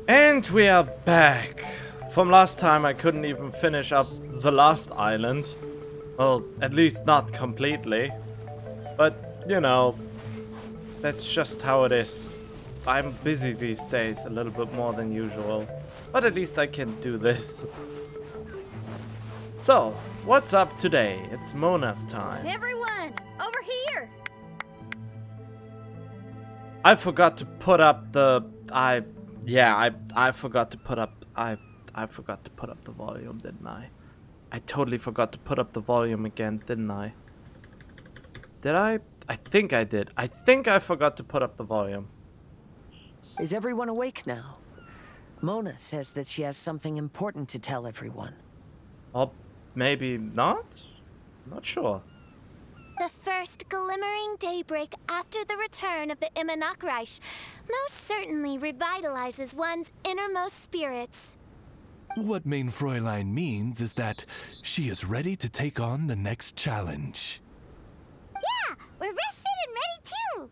And we are back. From last time I couldn't even finish up the last island. Well, at least not completely. But, you know, that's just how it is. I'm busy these days, a little bit more than usual. But at least I can do this. So, what's up today? It's Mona's time. Everyone, over here! I forgot to put up the... I forgot to put up... I forgot to put up the volume, didn't I? I totally forgot to put up the volume again, didn't I? Did I? I think I did. I think I forgot to put up the volume. Is everyone awake now? Mona says that she has something important to tell everyone. Or maybe not? Not sure. The first glimmering daybreak after the return of the Reich most certainly revitalizes one's innermost spirits. What Main Fräulein means is that she is ready to take on the next challenge. Yeah, we're rested and ready too!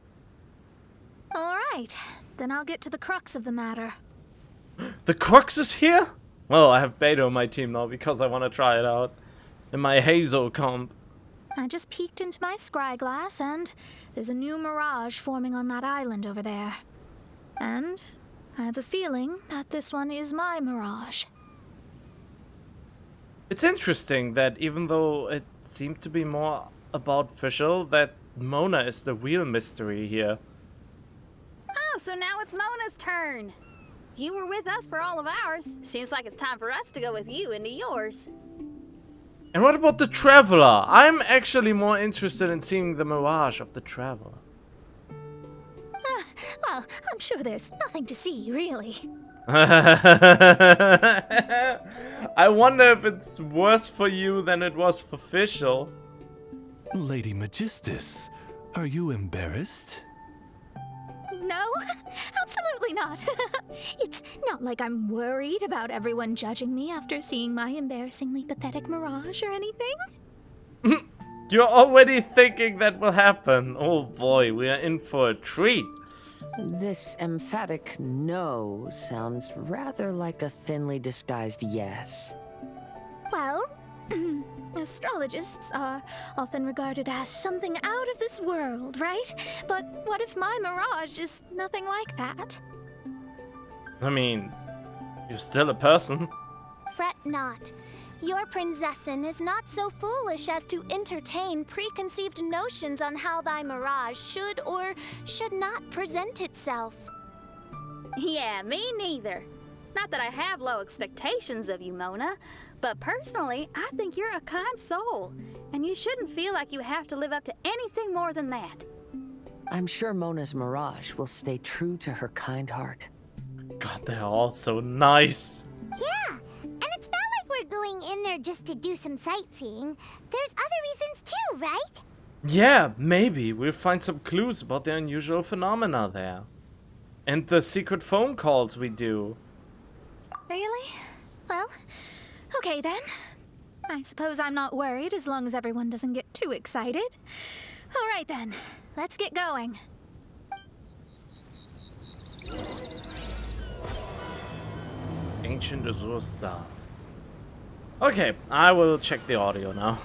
Alright, then I'll get to the crux of the matter. The crux is here? Well, I have Beto on my team now because I want to try it out. In my Hazel comp. I just peeked into my scry glass and there's a new Mirage forming on that island over there. And I have a feeling that this one is my Mirage. It's interesting that even though it seemed to be more about Fischl, that Mona is the real mystery here. Oh, so now it's Mona's turn. You were with us for all of ours. Seems like it's time for us to go with you into yours. And what about the Traveler? I'm actually more interested in seeing the Mirage of the Traveler. Well, I'm sure there's nothing to see, really. I wonder if it's worse for you than it was for Fischl. Lady Magistus, are you embarrassed? No, absolutely not. It's not like I'm worried about everyone judging me after seeing my embarrassingly pathetic Mirage or anything. You're already thinking that will happen. Oh boy, we are in for a treat. This emphatic no sounds rather like a thinly disguised yes. Well, astrologists are often regarded as something out of this world, right? But what if my Mirage is nothing like that? I mean, you're still a person. Fret not. Your Prinzessin is not so foolish as to entertain preconceived notions on how thy Mirage should or should not present itself. Yeah, me neither. Not that I have low expectations of you, Mona, but personally, I think you're a kind soul, and you shouldn't feel like you have to live up to anything more than that. I'm sure Mona's Mirage will stay true to her kind heart. God, they're all so nice. Yeah, and it's not like we're going in there just to do some sightseeing. There's other reasons too, right? Yeah, maybe we'll find some clues about the unusual phenomena there. And the secret phone calls we do. Really? Well, okay then. I suppose I'm not worried as long as everyone doesn't get too excited. All right then, let's get going. Ancient Azure Stars. Okay, I will check the audio now.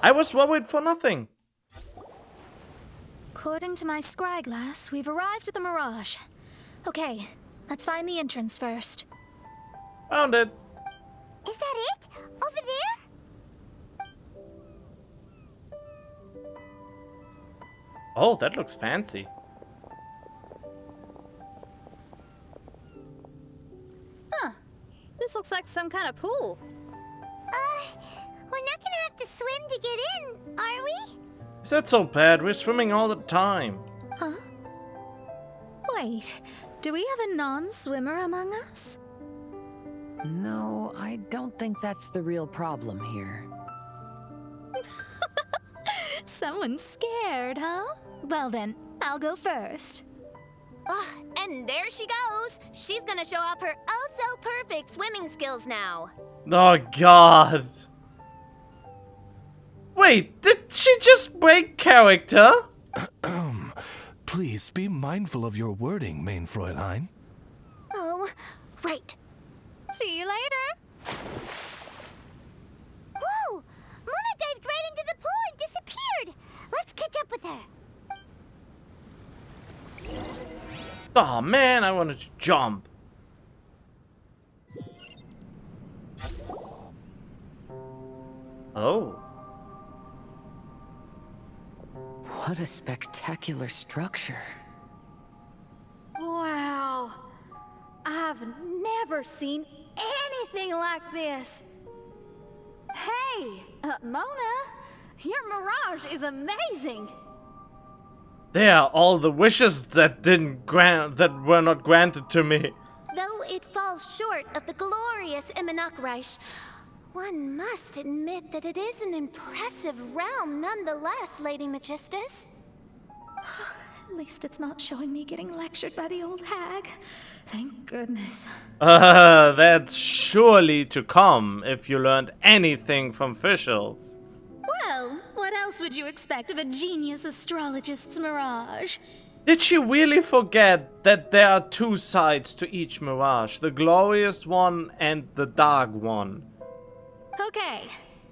I was worried for nothing. According to my scry glass, we've arrived at the Mirage. Okay, let's find the entrance first. Found it. Is that it? Over there? Oh, that looks fancy. This looks like some kind of pool. We're not gonna have to swim to get in, are we? Is that so bad? We're swimming all the time. Huh? Wait, do we have a non-swimmer among us? No, I don't think that's the real problem here. Someone's scared, huh? Well then, I'll go first. And there she goes. She's gonna show off her oh-so-perfect swimming skills now. Oh, God. Wait, did she just break character? Please be mindful of your wording, Main Fräulein. Oh, Great. See you later. Whoa! Mona dived right into the pool and disappeared. Let's catch up with her. Oh man, I wanted to jump. Oh. What a spectacular structure. Wow. I've never seen anything like this. Hey, Mona, your Mirage is amazing. There are all the wishes that were not granted to me. Though it falls short of the glorious Immunocreich, one must admit that it is an impressive realm nonetheless, Lady Magistus. At least it's not showing me getting lectured by the old hag. Thank goodness. That's surely to come if you learned anything from Fischl's. Well, what else would you expect of a genius astrologist's Mirage? Did she really forget that there are two sides to each Mirage? The glorious one and the dark one. Okay,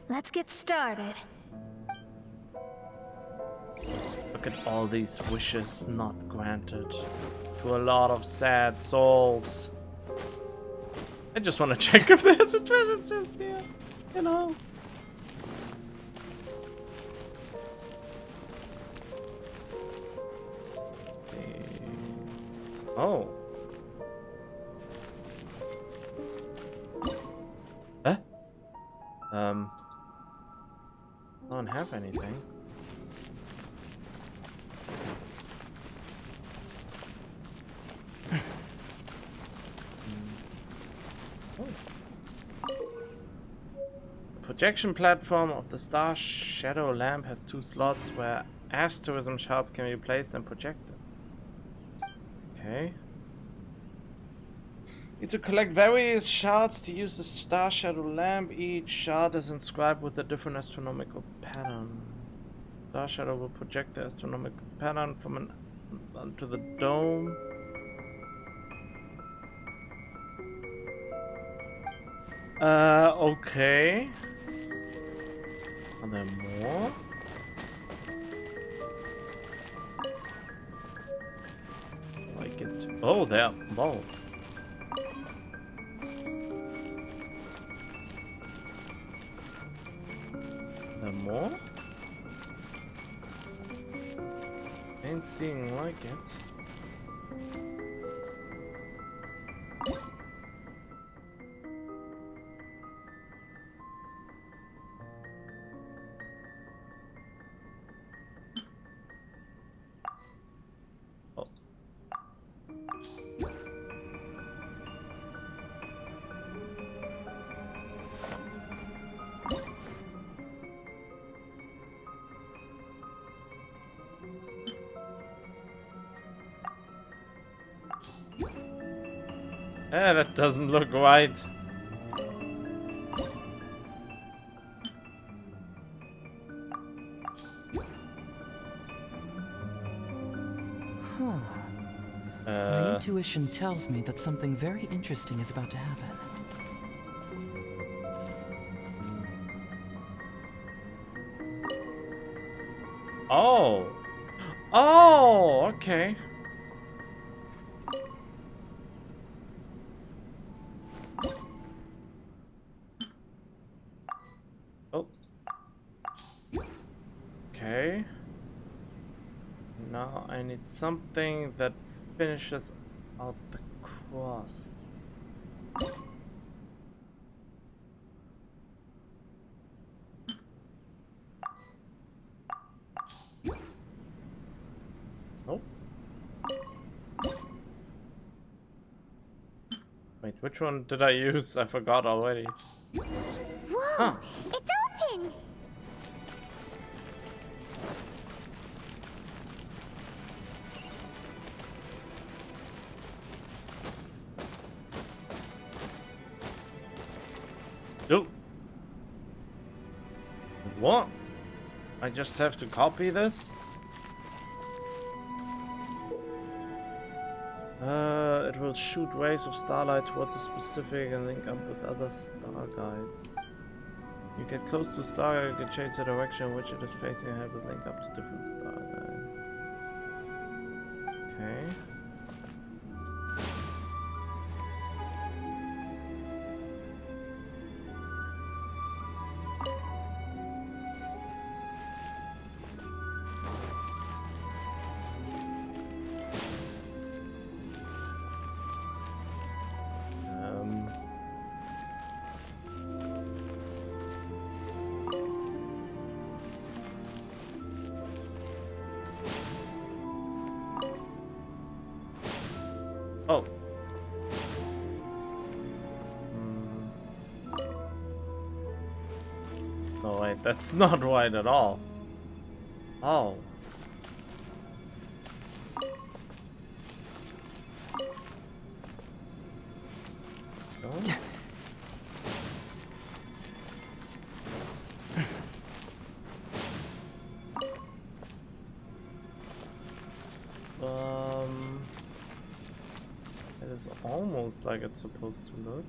let's get started. Look at all these wishes not granted to a lot of sad souls. I just want to check if there's a treasure chest here, you know. Oh. Huh? I don't have anything. The projection platform of the Star Shadow lamp has 2 slots where asterism shards can be placed and projected. Okay. Need to collect various shards to use the Star Shadow lamp. Each shard is inscribed with a different astronomical pattern. Star Shadow will project the astronomical pattern from onto the dome. Okay. Are there more? Like it. Oh, there. Whoa. There more? Ain't seeing like it. That doesn't look right. My intuition tells me that something very interesting is about to happen. Oh. Oh, okay. Oh. Okay. Now I need something that finishes out the cross. Nope. Wait, which one did I use? I forgot already. Whoa! Huh. It's open! Nope. What? I just have to copy this? it will shoot rays of starlight towards a specific and link up with other star guides. You get close to a star, you can change the direction in which it is facing and have it link up to different star guides. Okay. Oh. Oh wait, that's not right at all. Oh. Oh. It is almost like it's supposed to look.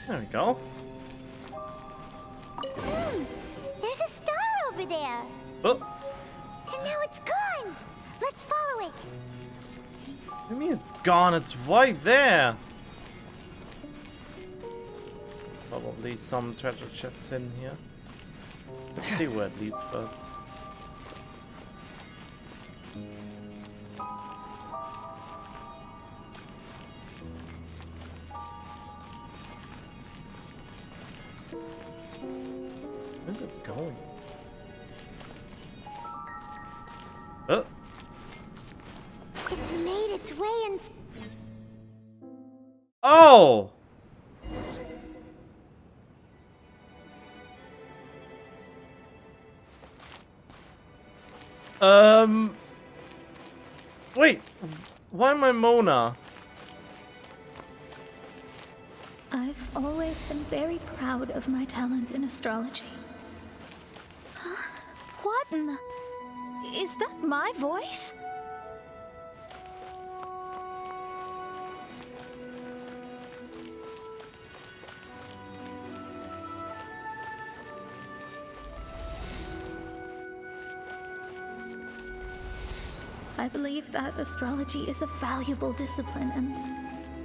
There we go. There's a star over there. Oh, And now it's gone. Let's follow it. what do you mean it's gone? It's right there. Probably some treasure chests in here. Let's see where it leads first. Where's it going? Oh! It's made its way in. Oh! Wait, why am I Mona? I've always been very proud of my talent in astrology. Huh? What in the... Is that my voice? I believe that astrology is a valuable discipline and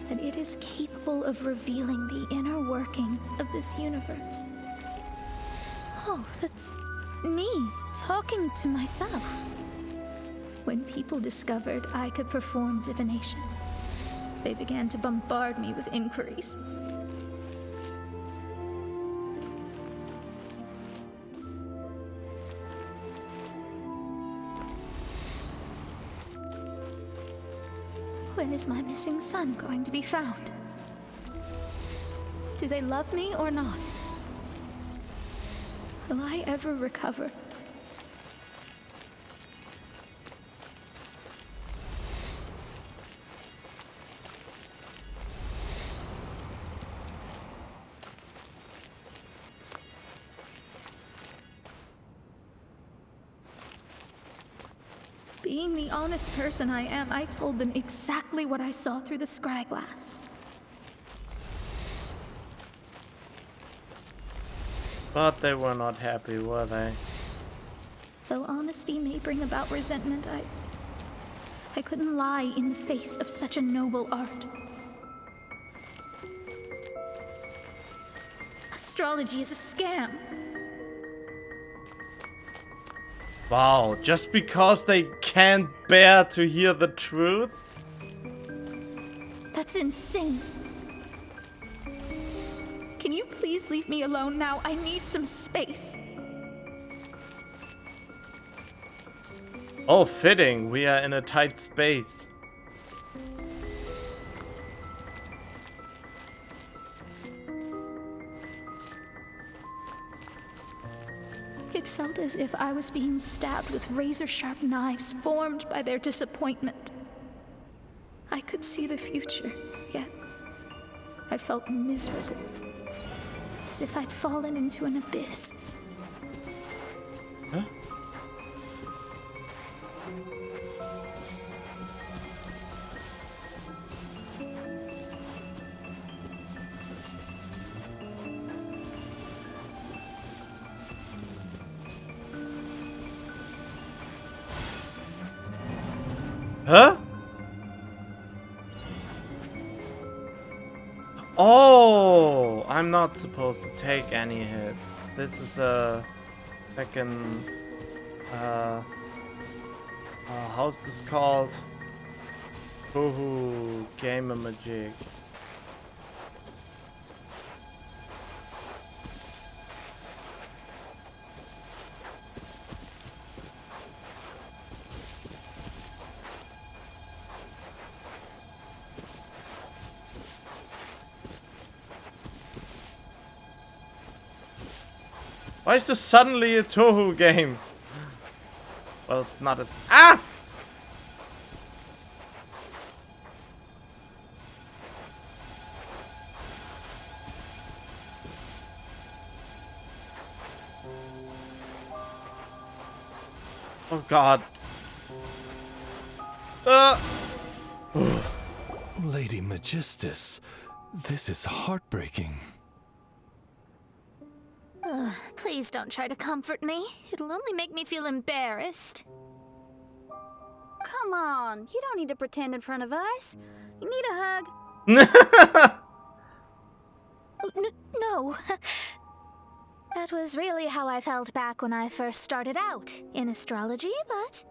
that it is capable of revealing the inner workings of this universe. Oh, that's me talking to myself. When people discovered I could perform divination, they began to bombard me with inquiries. When is my missing son going to be found? Do they love me or not? Will I ever recover? Being the honest person I am, I told them exactly what I saw through the scry glass. But they were not happy, were they? Though honesty may bring about resentment, I couldn't lie in the face of such a noble art. Astrology is a scam. Wow, just because they can't bear to hear the truth? That's insane. Can you please leave me alone now? I need some space. Oh, fitting. We are in a tight space. It felt as if I was being stabbed with razor-sharp knives formed by their disappointment. I could see the future, yet I felt miserable. as if I'd fallen into an abyss. Huh? Huh? Oh, I'm not supposed to take any hits. This is a second, how's this called? Hoo-hoo, gamer magic. Why is this suddenly a Toho game? Well, it's not as... Ah! Oh god. Lady Magistus, this is heartbreaking. Please don't try to comfort me. It'll only make me feel embarrassed. Come on, you don't need to pretend in front of us. You need a hug. No. That was really how I felt back when I first started out in astrology, but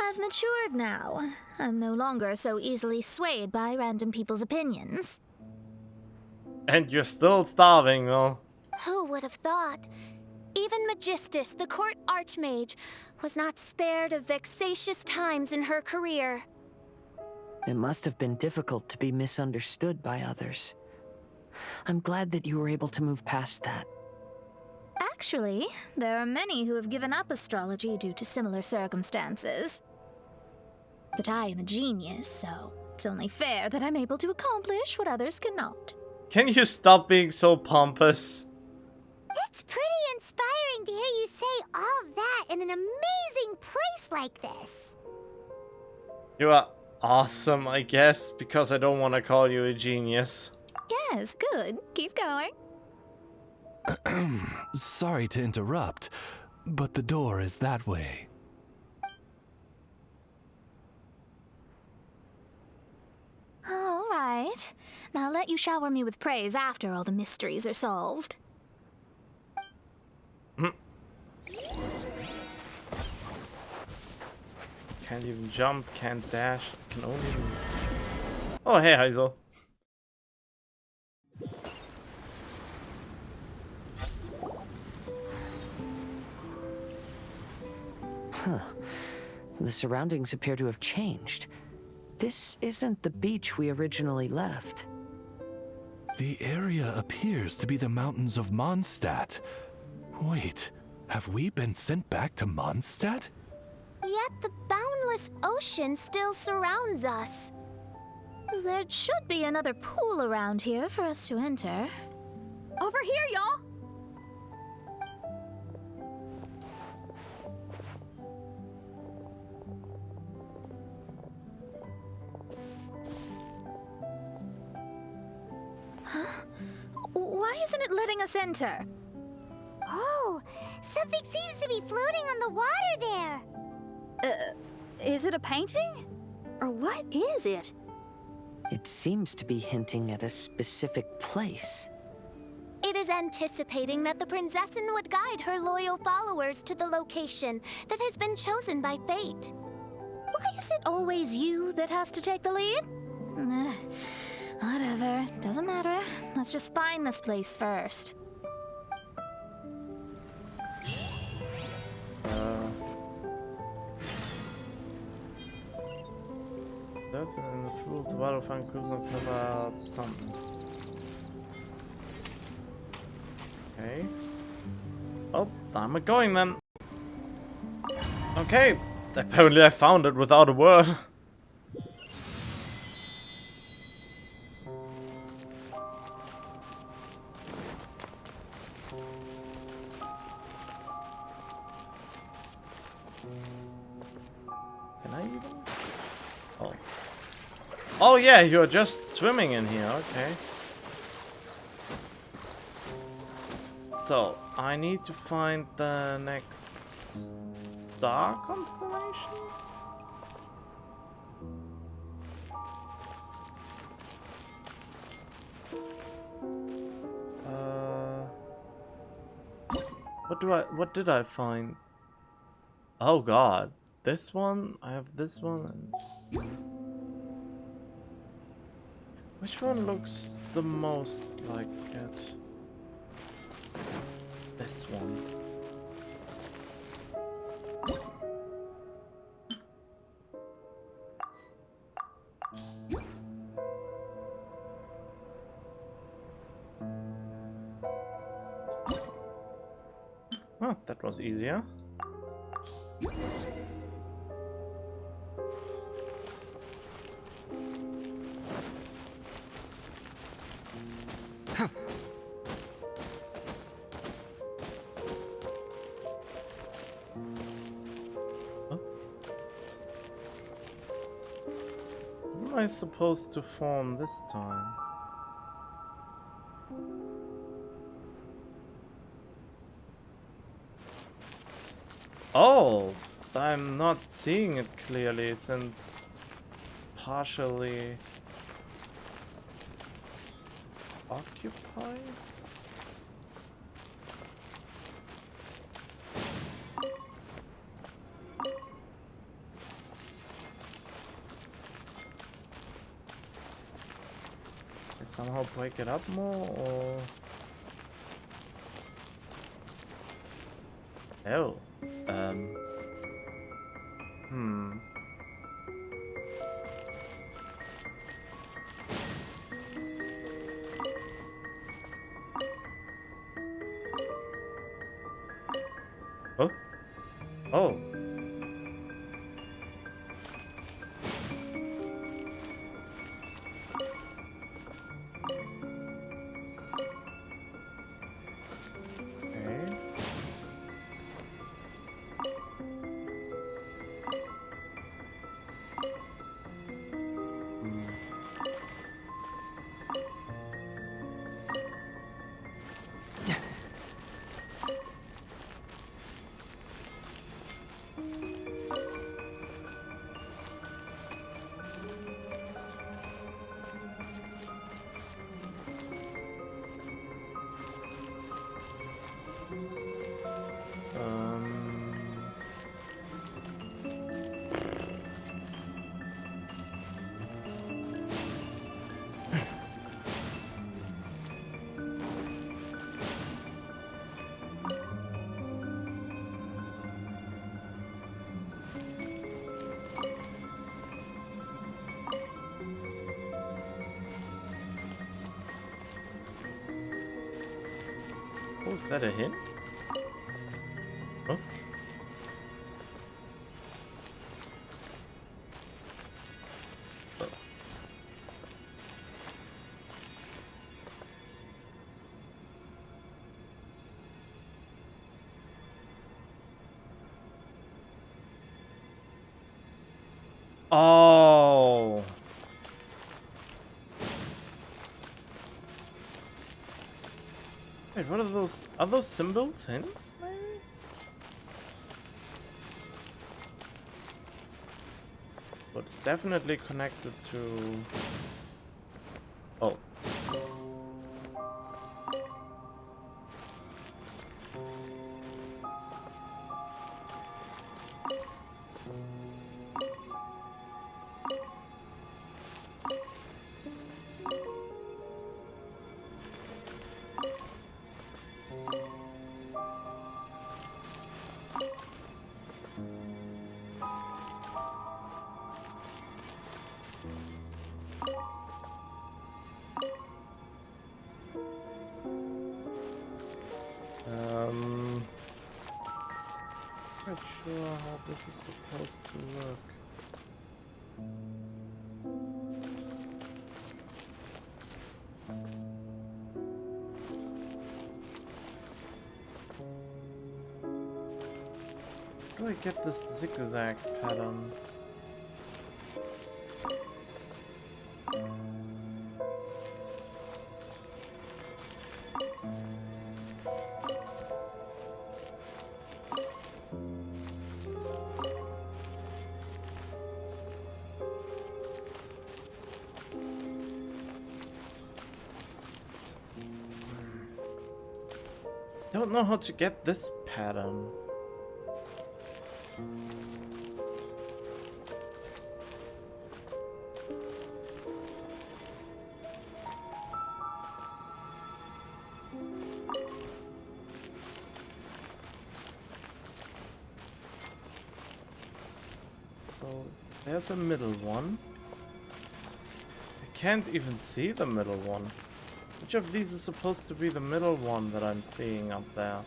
I've matured now. I'm no longer so easily swayed by random people's opinions. And you're still starving, well. Who would have thought? Even Magistus, the court archmage, was not spared of vexatious times in her career. It must have been difficult to be misunderstood by others. I'm glad that you were able to move past that. Actually, there are many who have given up astrology due to similar circumstances. But I am a genius, so it's only fair that I'm able to accomplish what others cannot. Can you stop being so pompous? It's pretty inspiring to hear you say all that in an amazing place like this. You are awesome, I guess, because I don't want to call you a genius. Yes, good. Keep going. Sorry to interrupt, but the door is that way. All right. Now I'll let you shower me with praise after all the mysteries are solved. Can't even jump, can't dash, can only... Oh, hey, Hazel. Huh. The surroundings appear to have changed. This isn't the beach we originally left. The area appears to be the mountains of Mondstadt. Wait, have we been sent back to Mondstadt? Yet the boundless ocean still surrounds us. There should be another pool around here for us to enter. Over here, y'all. Huh? Why isn't it letting us enter? Oh, something seems to be floating on the water there. Is it a painting? Or what is it? It seems to be hinting at a specific place. It is anticipating that the Princessin would guide her loyal followers to the location that has been chosen by fate. Why is it always you that has to take the lead? Whatever, doesn't matter. Let's just find this place first. That's in the full the water fan cruise and cover up something. Okay. Oh, I'm going then. Okay. Apparently I found it without a word. I even? Oh. Oh yeah, you're just swimming in here, okay. So, I need to find the next star constellation? What did I find? Oh god. This one? I have this one. Which one looks the most like it? This one. Oh, that was easier. What am I supposed to form this time? Oh, I'm not seeing it clearly since partially occupied. I somehow break it up more, or oh, oh, oh. Okay. Oh, is that a hint? Oh. Oh. Wait, what are those? Are those symbols hints, maybe? But it's definitely connected to... Oh. Not sure how this is supposed to look. How do I get this zigzag pattern? Don't know how to get this pattern. So there's a middle one. I can't even see the middle one. Which of these is supposed to be the middle one that I'm seeing up there?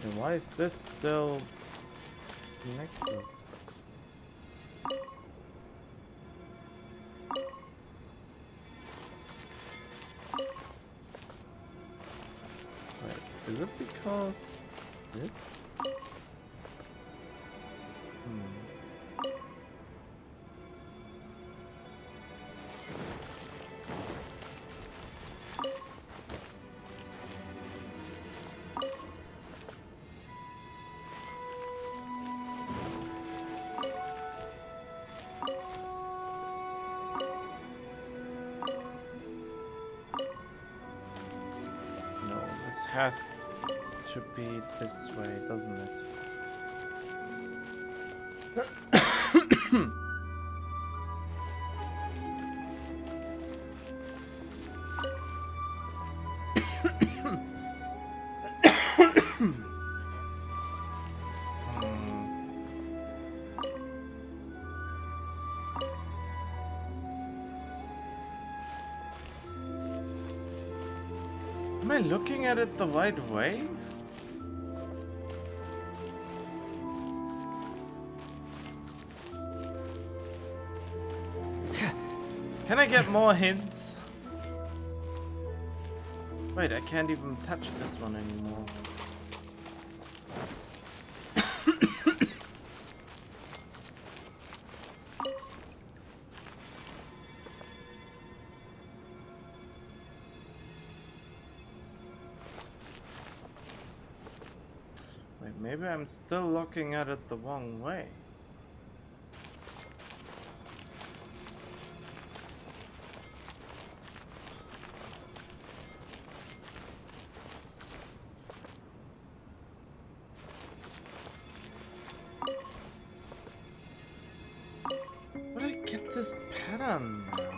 And why is this still connected? Wait, is it because it's? Has to be this way, doesn't it? Am I looking at it the right way? Can I get more hints? Wait, I can't even touch this one anymore. Maybe I'm still looking at it the wrong way. Where did I get this pattern now?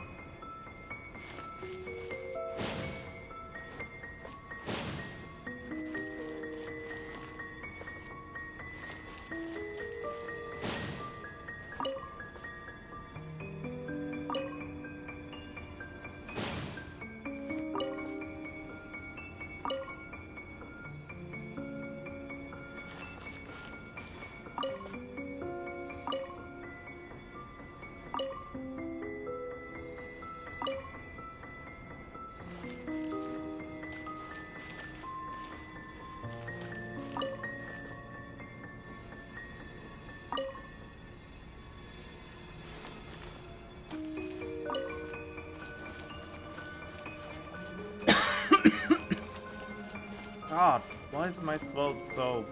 God, why is my throat so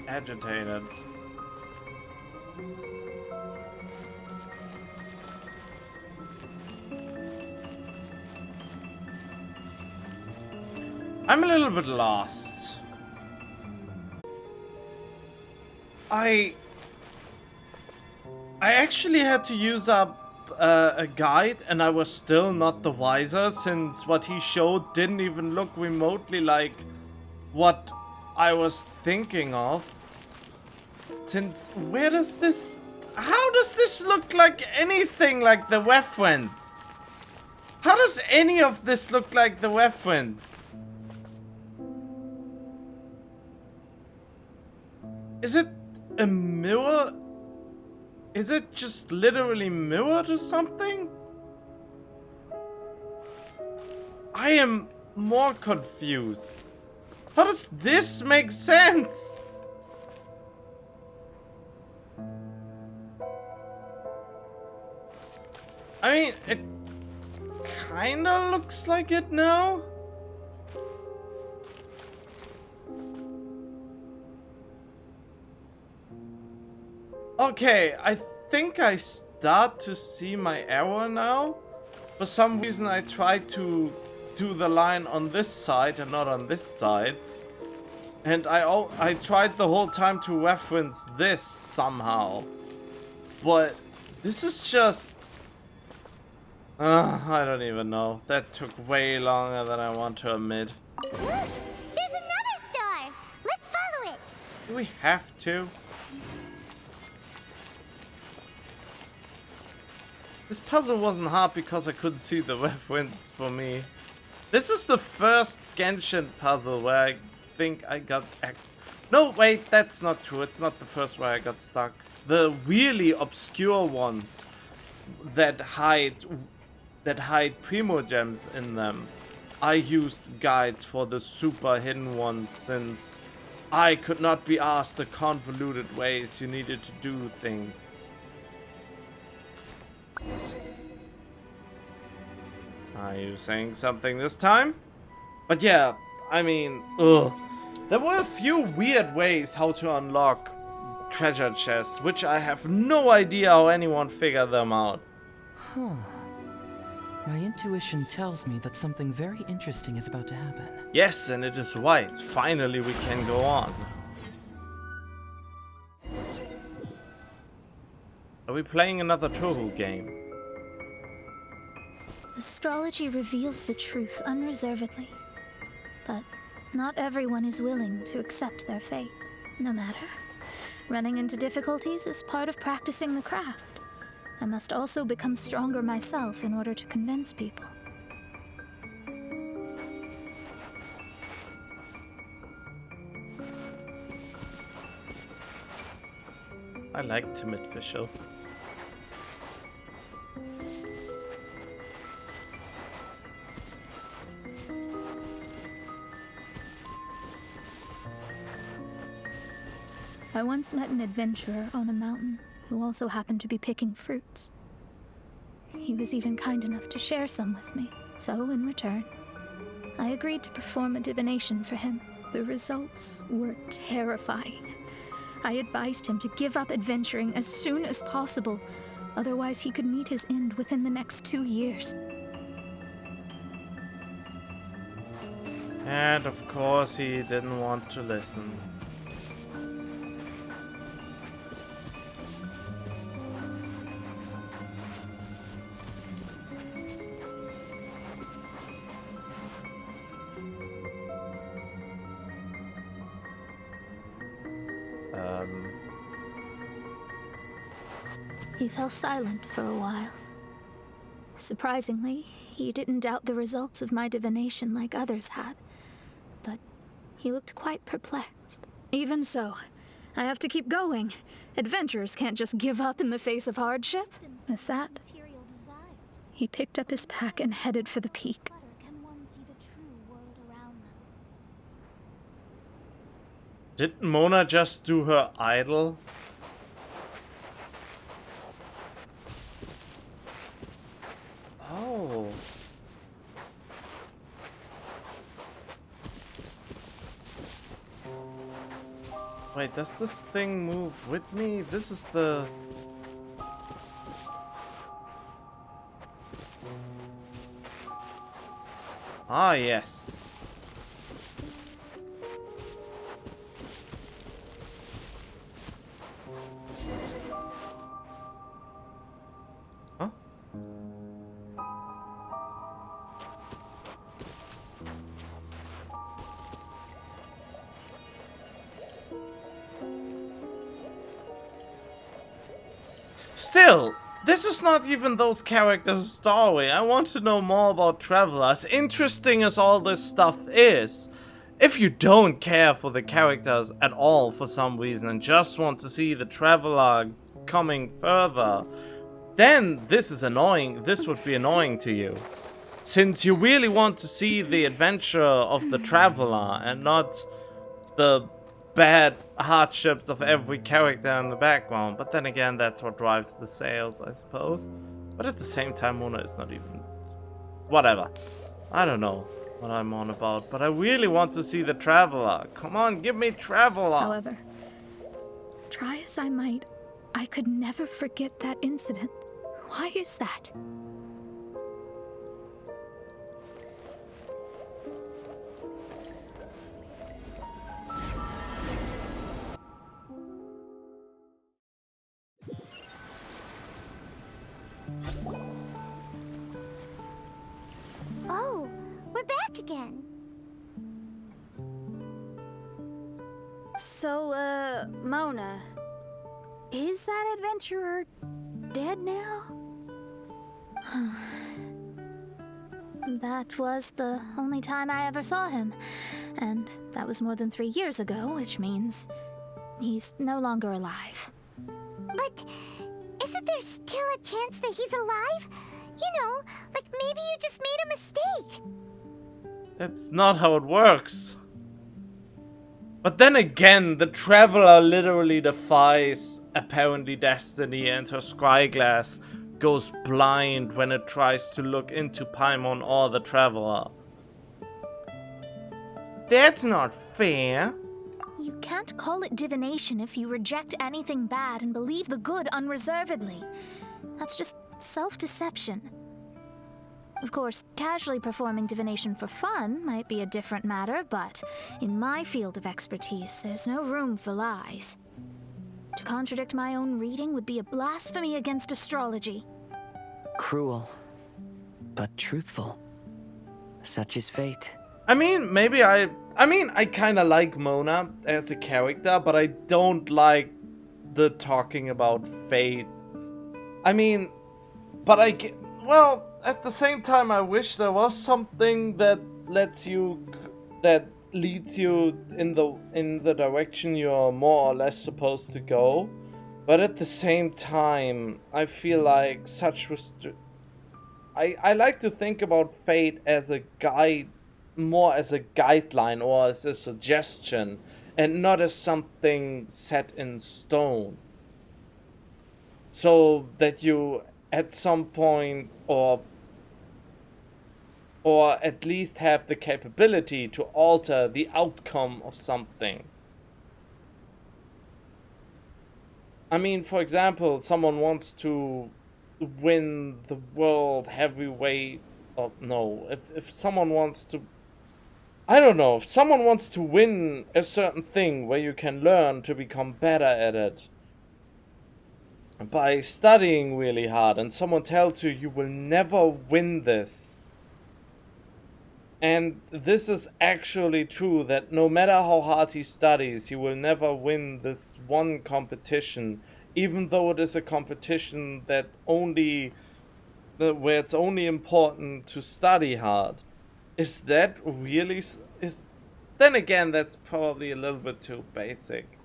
agitated? I'm a little bit lost. I actually had to use up a guide, and I was still not the wiser, since what he showed didn't even look remotely like what I was thinking of. Since how does this look like anything like the reference? How does any of this look like the reference? Is it a mirror? Is it just literally mirrored or something? I am more confused. How does this make sense? I mean, it kinda looks like it now. Okay, I think I start to see my error now. For some reason I tried to do the line on this side and not on this side. And I tried the whole time to reference this somehow. But this is just... I don't even know. That took way longer than I want to admit. Look! There's another star! Let's follow it! Do we have to? This puzzle wasn't hard because I couldn't see the reference for me. This is the first Genshin puzzle where I think I got... No, wait, that's not true. It's not the first where I got stuck. The really obscure ones that hide Primo Gems in them. I used guides for the super hidden ones since I could not be asked the convoluted ways you needed to do things. Are you saying something this time? But yeah, I mean, ugh. There were a few weird ways how to unlock treasure chests, which I have no idea how anyone figured them out. Huh. My intuition tells me that something very interesting is about to happen. Yes, and it is right. Finally we can go on. Are we playing another Turbo game? Astrology reveals the truth unreservedly. But not everyone is willing to accept their fate. No matter. Running into difficulties is part of practicing the craft. I must also become stronger myself in order to convince people. I like timid Fischl. I once met an adventurer on a mountain who also happened to be picking fruits. He was even kind enough to share some with me, so in return, I agreed to perform a divination for him. The results were terrifying. I advised him to give up adventuring as soon as possible, otherwise he could meet his end within the next 2 years. And of course he didn't want to listen. He fell silent for a while. Surprisingly, he didn't doubt the results of my divination like others had, but he looked quite perplexed. Even so, I have to keep going. Adventurers can't just give up in the face of hardship. With that, he picked up his pack and headed for the peak. Did Mona just do her idol? Oh. Wait, does this thing move with me? This is the... Ah, yes. Huh? Still, this is not even those characters' story. I want to know more about Traveler, as interesting as all this stuff is. If you don't care for the characters at all for some reason and just want to see the Traveler coming further, then this is annoying. This would be annoying to you. Since you really want to see the adventure of the Traveler and not the bad hardships of every character in the background. But then again, that's what drives the sales, I suppose. But at the same time, Mona is not even... Whatever. I don't know what I'm on about, but I really want to see the Traveler. Come on, give me Traveler! However, try as I might, I could never forget that incident. Why is that? So, Mona, is that adventurer dead now? That was the only time I ever saw him, and that was more than 3 years ago, which means he's no longer alive. But isn't there still a chance that he's alive? You know, like maybe you just made a mistake. That's not how it works. But then again, the Traveler literally defies apparently destiny, and her scryglass goes blind when it tries to look into Paimon or the Traveler. That's not fair. You can't call it divination if you reject anything bad and believe the good unreservedly. That's just self-deception. Of course, casually performing divination for fun might be a different matter, but in my field of expertise, there's no room for lies. To contradict my own reading would be a blasphemy against astrology. Cruel, but truthful. Such is fate. I mean, maybe I kind of like Mona as a character, but I don't like the talking about fate. I mean, but well, at the same time, I wish there was something that leads you in the direction you're more or less supposed to go. But at the same time, I feel like I like to think about fate as a guide, more as a guideline or as a suggestion, and not as something set in stone. So that you at some point or at least have the capability to alter the outcome of something. I mean, for example, someone wants to win the world heavyweight, or no, if someone wants to, I don't know, if someone wants to win a certain thing where you can learn to become better at it by studying really hard, and someone tells you you will never win this. And this is actually true, that no matter how hard he studies, he will never win this one competition, even though it is a competition where it's only important to study hard. Is that really... Then again, that's probably a little bit too basic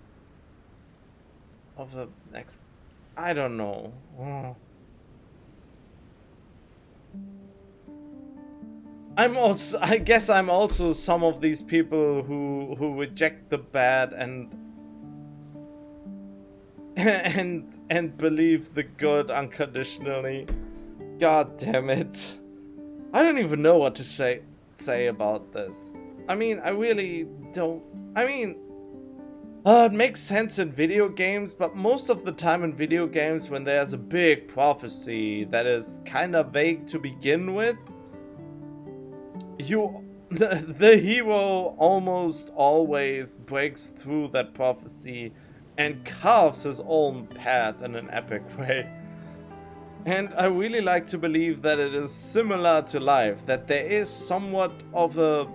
of a... I don't know. Oh. I guess I'm also some of these people who reject the bad and believe the good unconditionally. God damn it. I don't even know what to say about this. I mean, I really don't. I mean, it makes sense in video games, but most of the time in video games, when there's a big prophecy that is kind of vague to begin with, the hero almost always breaks through that prophecy and carves his own path in an epic way. And I really like to believe that it is similar to life, that there is somewhat of a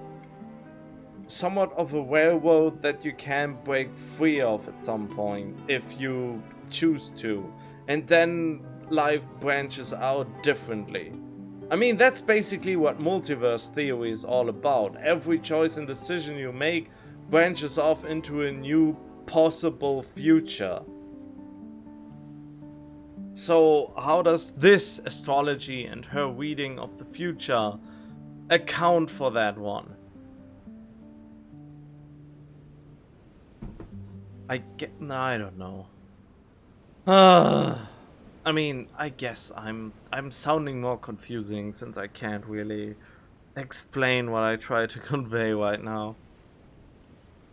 railroad that you can break free of at some point if you choose to, and then life branches out differently. I mean, that's basically what multiverse theory is all about. Every choice and decision you make branches off into a new possible future. So how does this astrology and her reading of the future account for that one? I don't know. I mean, I guess I'm sounding more confusing since I can't really explain what I try to convey right now.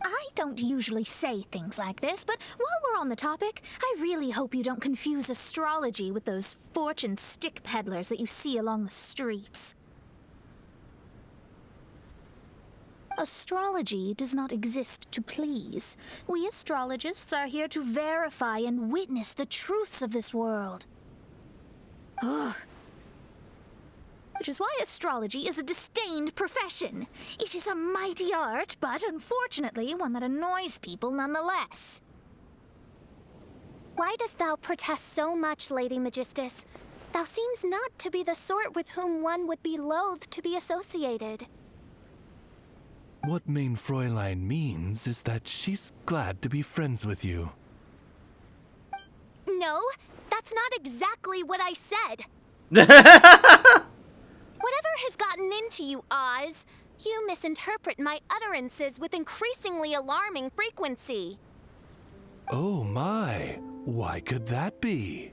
I don't usually say things like this, but while we're on the topic, I really hope you don't confuse astrology with those fortune stick peddlers that you see along the streets. Astrology does not exist to please. We astrologists are here to verify and witness the truths of this world. Ugh. which is why astrology is a disdained profession. It is a mighty art, but unfortunately one that annoys people nonetheless. Why dost thou protest so much, Lady Magistus? Thou seems not to be the sort with whom one would be loath to be associated. What Main Fräulein means is that she's glad to be friends with you. No, that's not exactly what I said. Whatever has gotten into you, Oz, you misinterpret my utterances with increasingly alarming frequency. Oh my, why could that be?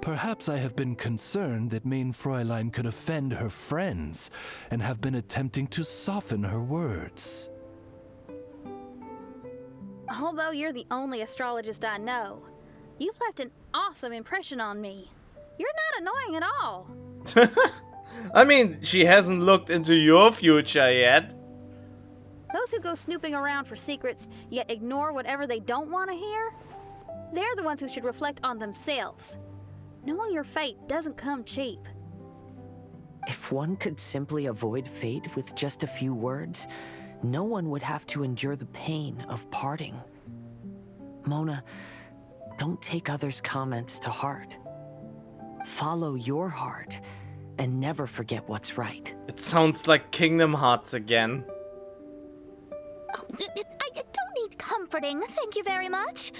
Perhaps I have been concerned that Main Fräulein could offend her friends and have been attempting to soften her words. Although you're the only astrologist I know, you've left an awesome impression on me. You're not annoying at all. I mean, she hasn't looked into your future yet. Those who go snooping around for secrets, yet ignore whatever they don't want to hear, they're the ones who should reflect on themselves. Knowing your fate doesn't come cheap. If one could simply avoid fate with just a few words, no one would have to endure the pain of parting. Mona, don't take others' comments to heart. Follow your heart and never forget what's right. It sounds like Kingdom Hearts again. Oh, I don't need comforting, thank you very much.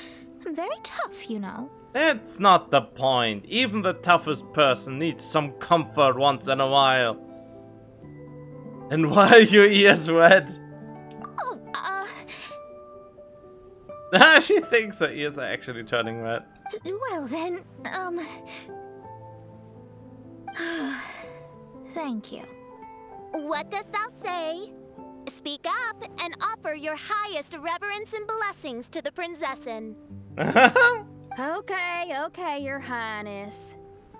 I'm very tough, you know. That's not the point. Even the toughest person needs some comfort once in a while. And why are your ears red? Oh, She thinks her ears are actually turning red. well then, thank you. What dost thou say? Speak up and offer your highest reverence and blessings to the prinzessin. Okay, Your Highness.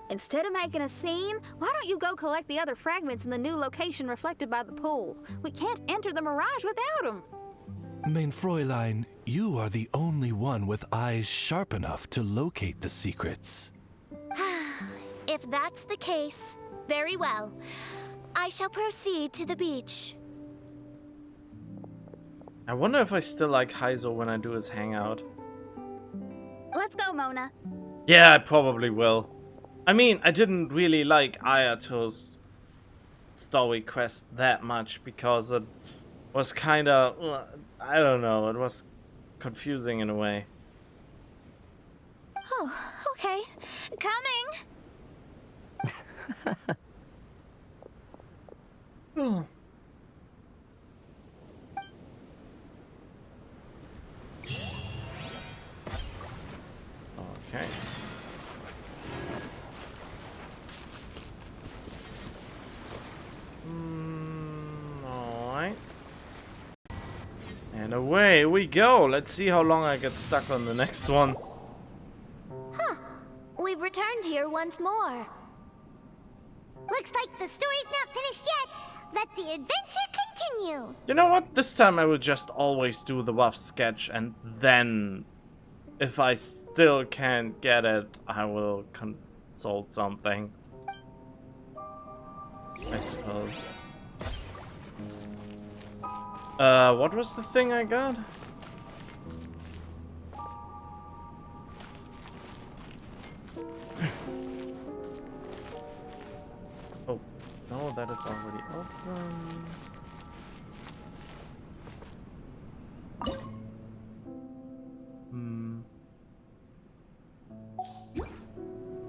Instead of making a scene, why don't you go collect the other fragments in the new location reflected by the pool? We can't enter the Mirage without them. Main Fräulein, you are the only one with eyes sharp enough to locate the secrets. If that's the case, very well. I shall proceed to the beach. I wonder if I still like Heizo when I do his hangout. Let's go, Mona. Yeah, I probably will. I mean, I didn't really like Ayato's story quest that much because it was kinda... I don't know, it was confusing in a way. Oh, okay. Coming! Oh. Okay. Alright. And away we go. Let's see how long I get stuck on the next one. Huh. We've returned here once more. Looks like the story's not finished yet. Let the adventure continue. You know what? This time I will just always do the rough sketch, and then if I still can't get it, I will consult something, I suppose. What was the thing I got? Oh, no, that is already open.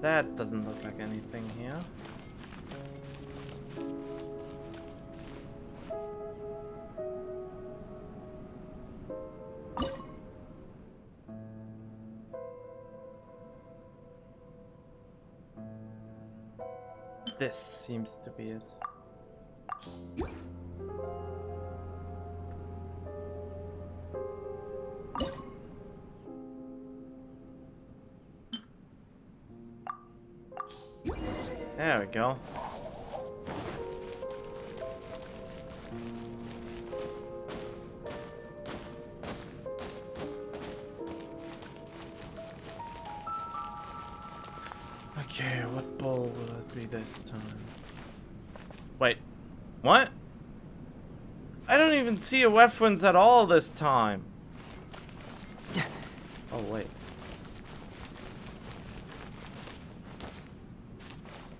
That doesn't look like anything here. This seems to be it. There we go. Okay, what bowl will it be this time? What? I don't even see a reference at all this time. Oh, wait.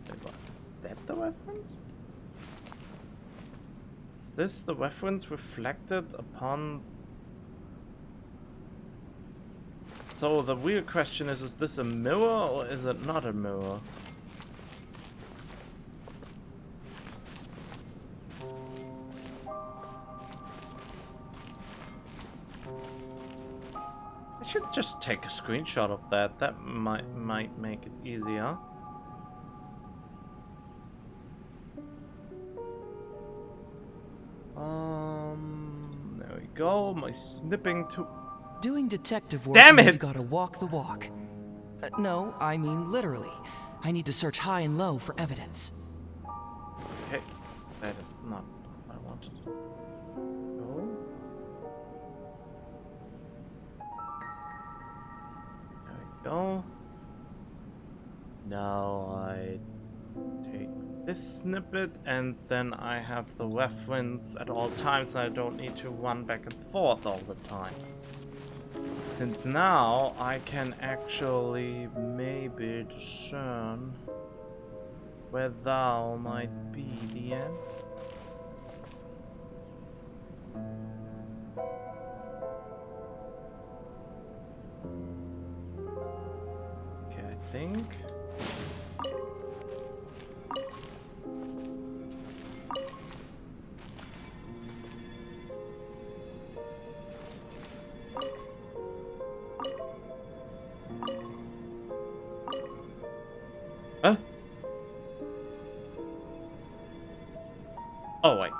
Wait, what? Is that the reference? Is this the reference reflected upon... So the real question is this a mirror or is it not a mirror? I should just take a screenshot of that. That might make it easier. There we go. My snipping to... Doing detective work Damn means it! you gotta walk the walk. No, I mean literally. I need to search high and low for evidence. Okay, that is not what I wanted. Go. There we go. Now I take this snippet and then I have the reference at all times and I don't need to run back and forth all the time. Since now I can actually maybe discern where thou might be the answer. Okay, I think. Huh? Oh, wait.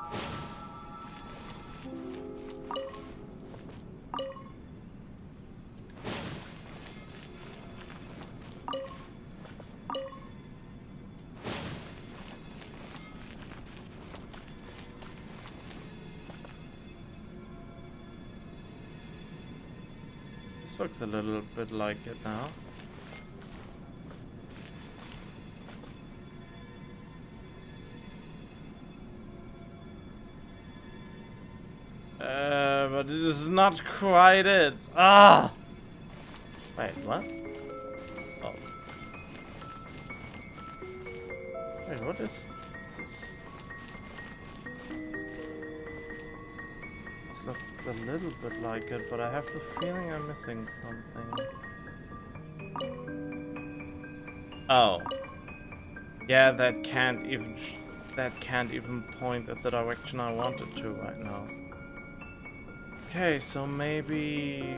This looks a little bit like it now. But it is not quite it. Ah! Wait, what? Oh. Wait, what is... This looks a little bit like it, but I have the feeling I'm missing something. Oh. Yeah, that can't even point at the direction I want it to right now. Okay, so maybe...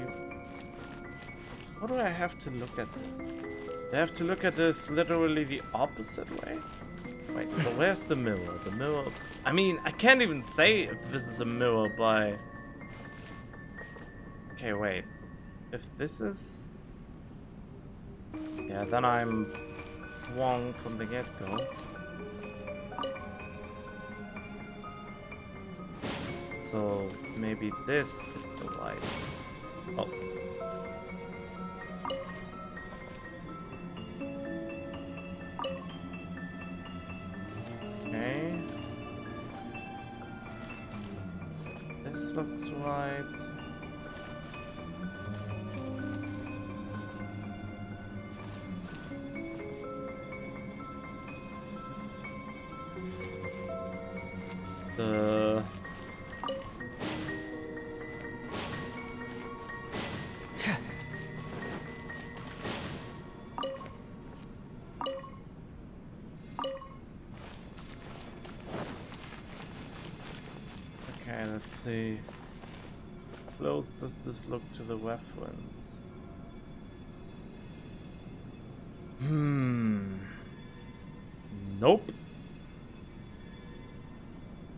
How do I have to look at this? I have to look at this literally the opposite way? Wait, so where's the mirror? The mirror... I mean, I can't even say if this is a mirror by... Okay, wait. If this is... Yeah, then I'm wrong from the get-go. So maybe this is the light. Oh. Okay. So this looks right. Okay, let's see. How close does this look to the reference? Nope.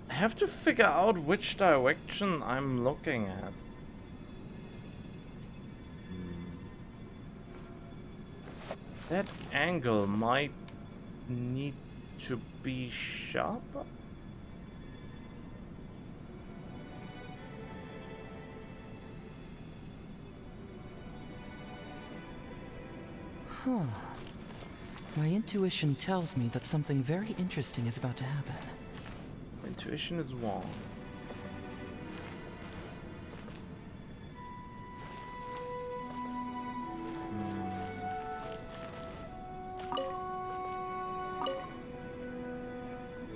I have to figure out which direction I'm looking at. That angle might need to be sharper. Huh. My intuition tells me that something very interesting is about to happen. intuition is wrong.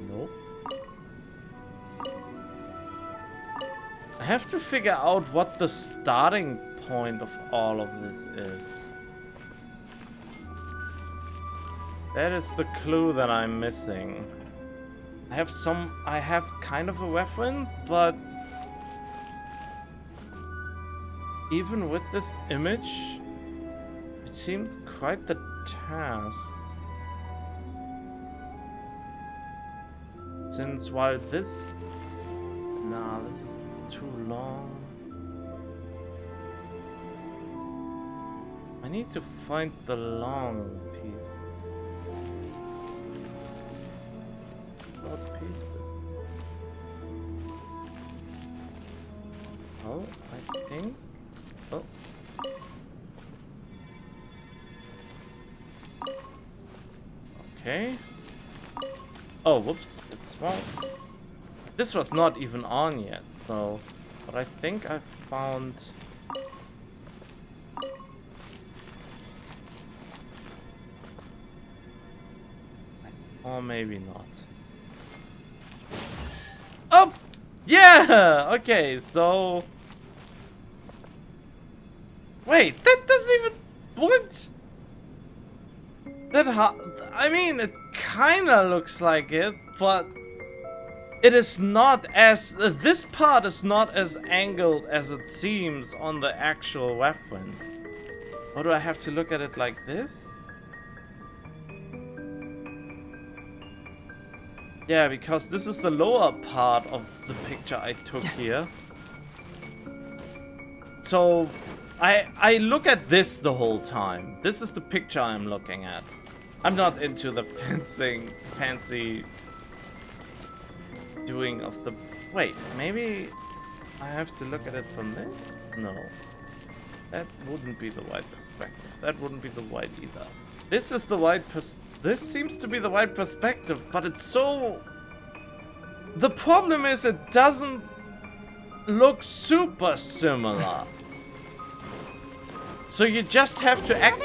Nope. I have to figure out what the starting point of all of this is. That is the clue that I'm missing. I have kind of a reference, but even with this image, it seems quite the task. Since while this... Nah, this is too long. I need to find the long pieces. Short pieces. Oh, I think... Oh. Okay. Oh, whoops, it's wrong. This was not even on yet, so... But I think I found... Or maybe not. Oh! Yeah! Okay, so... Wait, that doesn't even... What? I mean, it kinda looks like it, but... It is not as... this part is not as angled as it seems on the actual reference. Or do I have to look at it like this? Yeah, because this is the lower part of the picture I took here. So, I look at this the whole time. This is the picture I'm looking at. I'm not into the fancy doing of the... Wait, maybe I have to look at it from this? No. That wouldn't be the right perspective. That wouldn't be the right either. This is the right this seems to be the right perspective, but it's so... The problem is it doesn't look super similar. So you just have to act...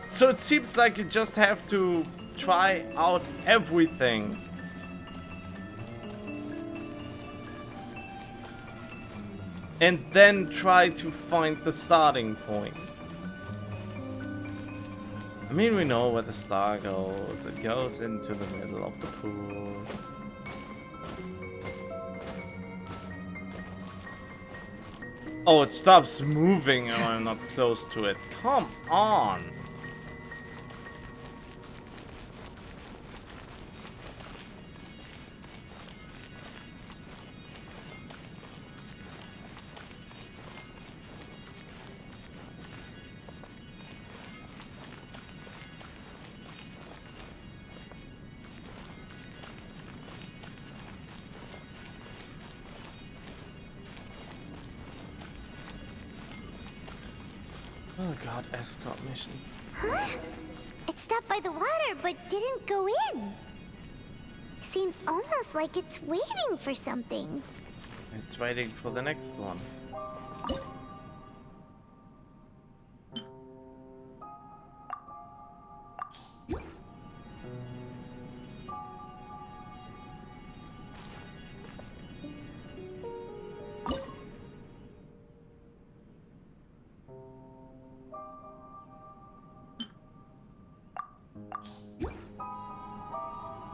So it seems like you just have to try out everything. And then try to find the starting point. I mean, we know where the star goes. It goes into the middle of the pool. Oh, it stops moving and I'm not close to it. Come on! Oh god, escort missions. Huh? It stopped by the water, but didn't go in. Seems almost like it's waiting for something. It's waiting for the next one.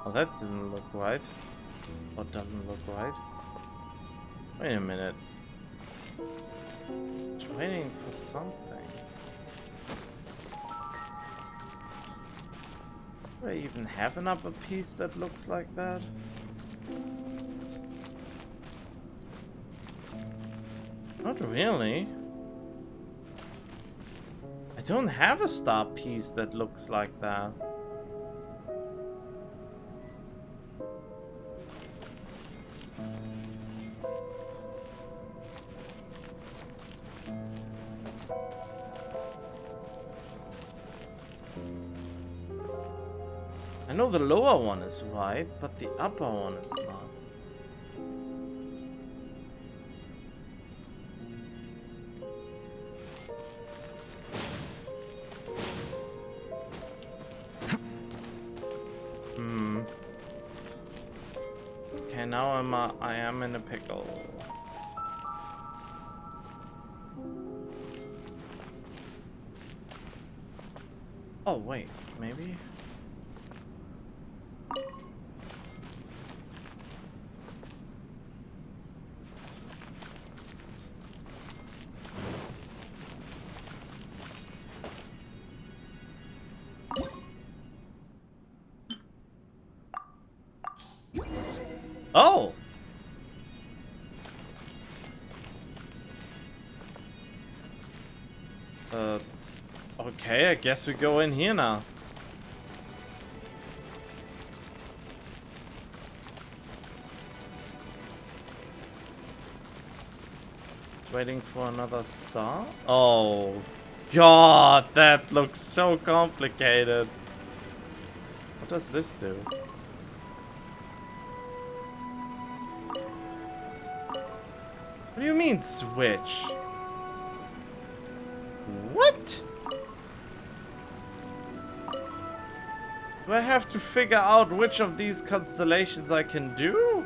Oh, that doesn't look right. Or doesn't look right. Wait a minute. It's waiting for something. Do I even have an upper piece that looks like that? Not really. I don't have a star piece that looks like that. I know the lower one is white, but the upper one is not. Okay, now I am in a pickle. Oh wait, maybe? Oh! Okay, I guess we go in here now. Waiting for another star? Oh, God, that looks so complicated. What does this do? What do you mean, switch? What? Do I have to figure out which of these constellations I can do?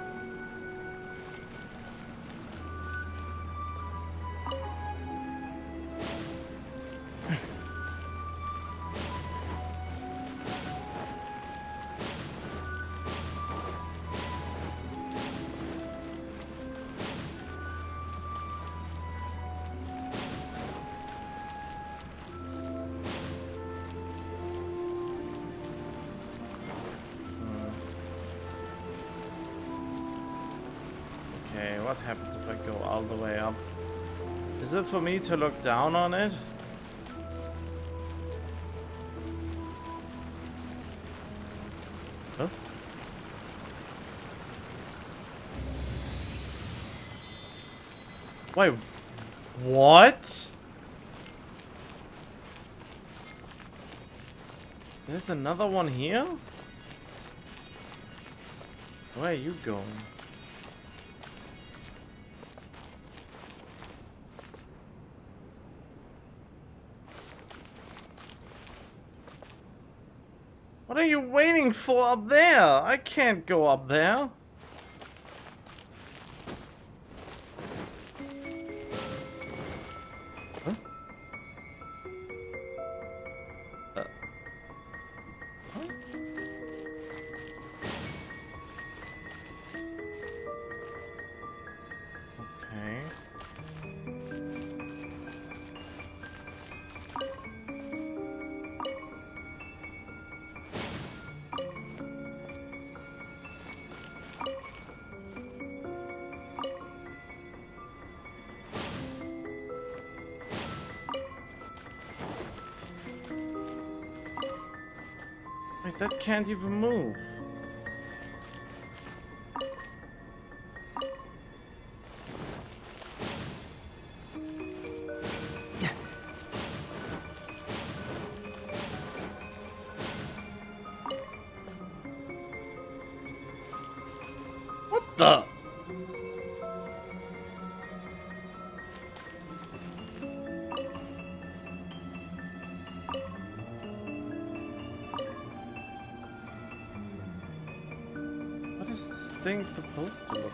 Okay, what happens if I go all the way up? Is it for me to look down on it? Huh? Wait, what? There's another one here? Where are you going? What are you waiting for up there? I can't go up there. Huh? What? Okay. Wait, that can't even move. What the? What is this thing supposed to look like?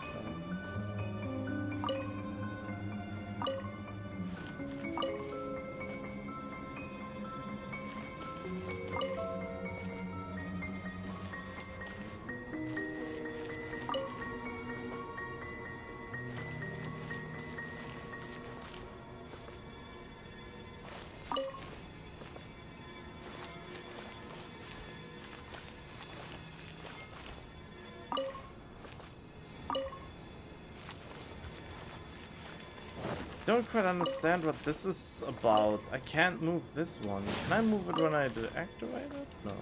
Don't quite understand what this is about. I can't move this one. Can I move it when I deactivate it? No.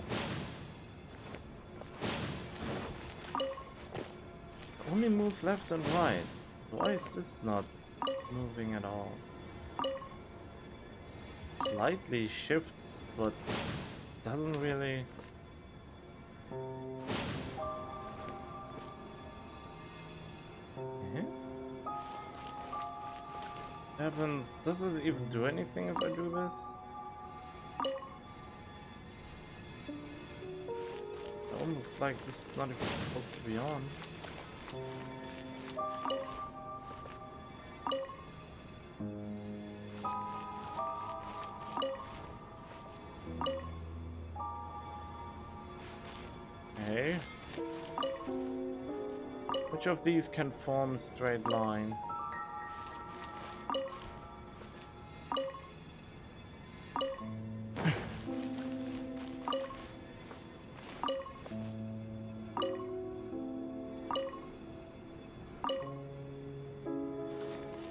It only moves left and right. Why is this not moving at all? Slightly shifts, but doesn't really... Happens. Does it even do anything if I do this? Almost like this is not even supposed to be on. Okay. Which of these can form a straight line?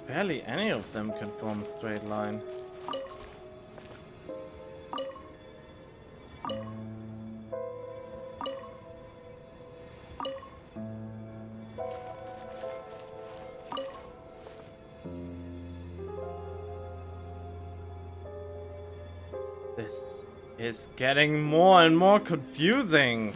Barely any of them can form a straight line. This is getting more and more confusing.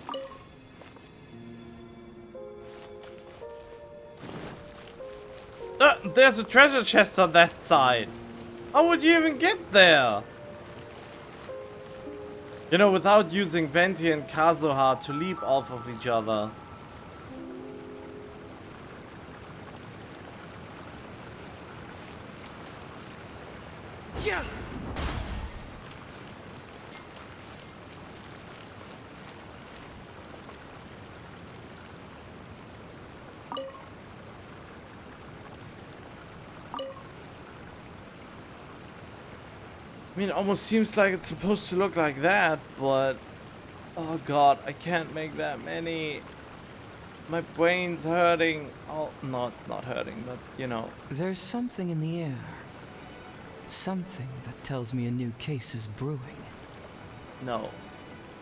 There's a treasure chest on that side. How would you even get there? You know, without using Venti and Kazuha to leap off of each other. Yeah. I mean, it almost seems like it's supposed to look like that, but... Oh god, I can't make that many. My brain's hurting. Oh, no, it's not hurting, but, you know. There's something in the air. Something that tells me a new case is brewing. No.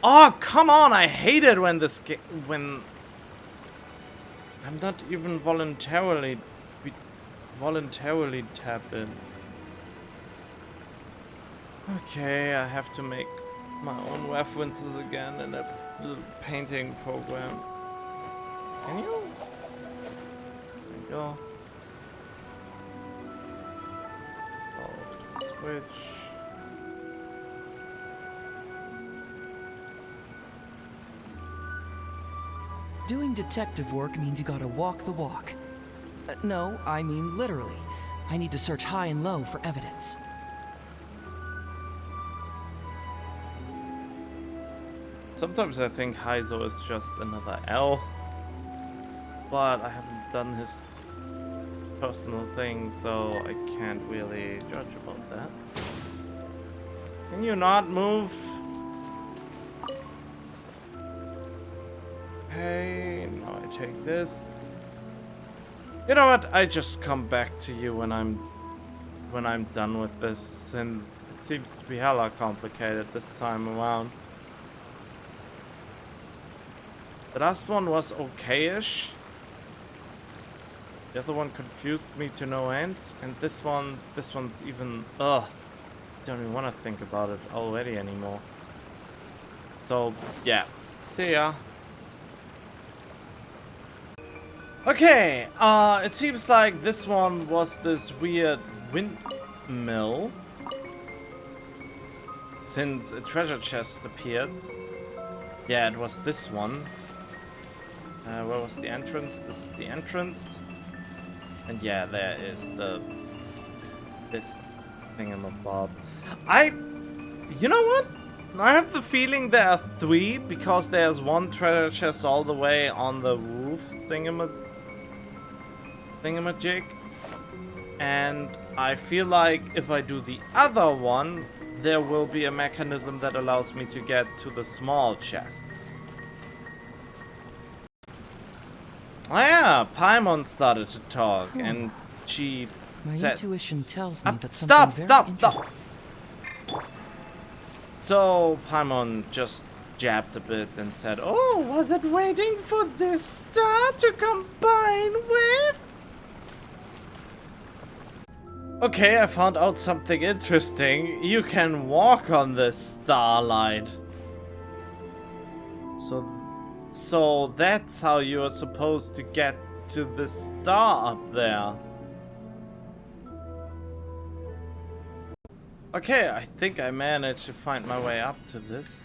Oh, come on! I hate it when this when... I'm not even voluntarily tapped in. Okay, I have to make my own references again in a little painting program. Can you? There you go. Oh, switch. Doing detective work means you gotta walk the walk. No, I mean literally. I need to search high and low for evidence. Sometimes I think Heizo is just another L, but I haven't done his personal thing, so I can't really judge about that. Can you not move? Okay, now I take this. You know what? I just come back to you when I'm done with this, since it seems to be hella complicated this time around. The last one was okay-ish. The other one confused me to no end, and this one's even, ugh, don't even want to think about it already anymore. So, yeah, see ya. Okay, it seems like this one was this weird windmill, since a treasure chest appeared. Yeah, it was this one. Where was the entrance? This is the entrance. And yeah, there is this thingamabob. You know what? I have the feeling there are 3, because there's one treasure chest all the way on the roof thingamajig. And I feel like if I do the other one, there will be a mechanism that allows me to get to the small chest. Oh yeah, Paimon started to talk, and she My said... intuition tells me that something very interesting... So Paimon just jabbed a bit and said, "Oh, was it waiting for this star to combine with?" Okay, I found out something interesting. You can walk on this starlight. So that's how you're supposed to get to the star up there. Okay, I think I managed to find my way up to this.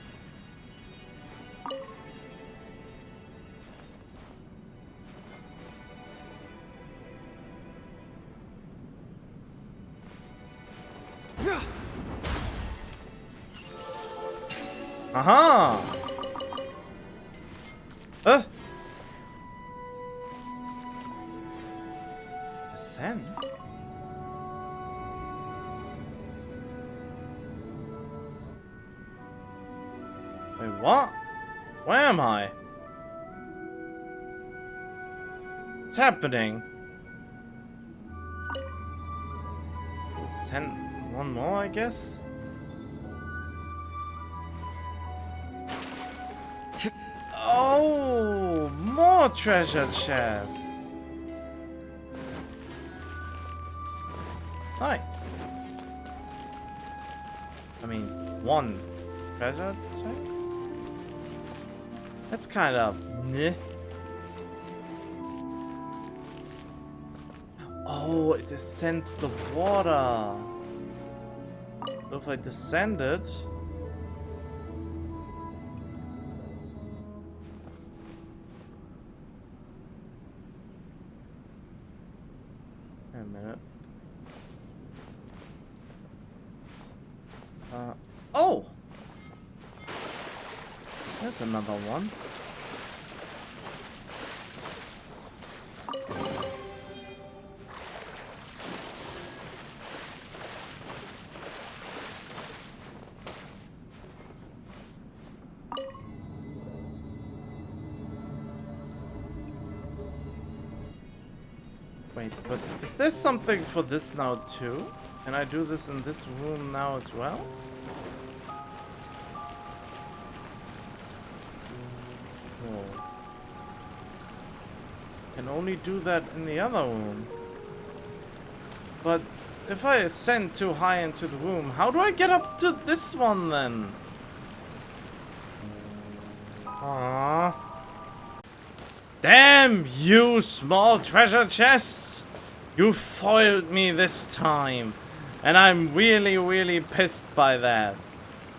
Aha! Ascend? Wait, what? Where am I? What's happening? Ascend one more, I guess? Oh, more treasure chests. Nice. I mean, one treasure chest? That's kind of meh. Oh, it descends the water. So if I descended. Wait a minute. Oh! There's another one. Wait, but is there something for this now too? Can I do this in this room now as well? Oh. Can only do that in the other room. But if I ascend too high into the room, how do I get up to this one then? Aww. Damn you, small treasure chests! You foiled me this time. And I'm really, really pissed by that.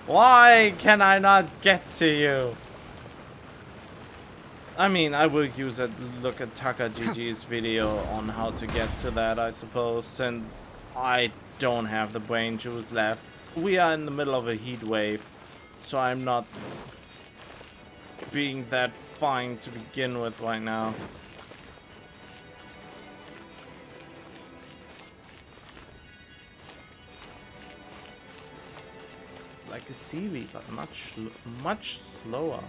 Why can I not get to you? I mean, I will use a look at Taka GG's video on how to get to that, I suppose, since I don't have the brain juice left. We are in the middle of a heat wave, so I'm not being that fine to begin with right now. Like a Sealy, but much slower.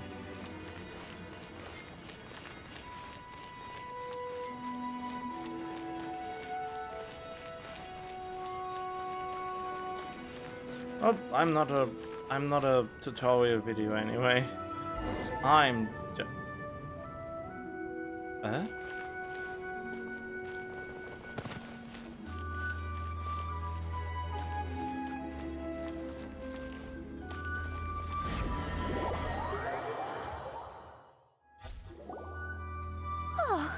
Oh, I'm not a tutorial video anyway. I'm just... Oh,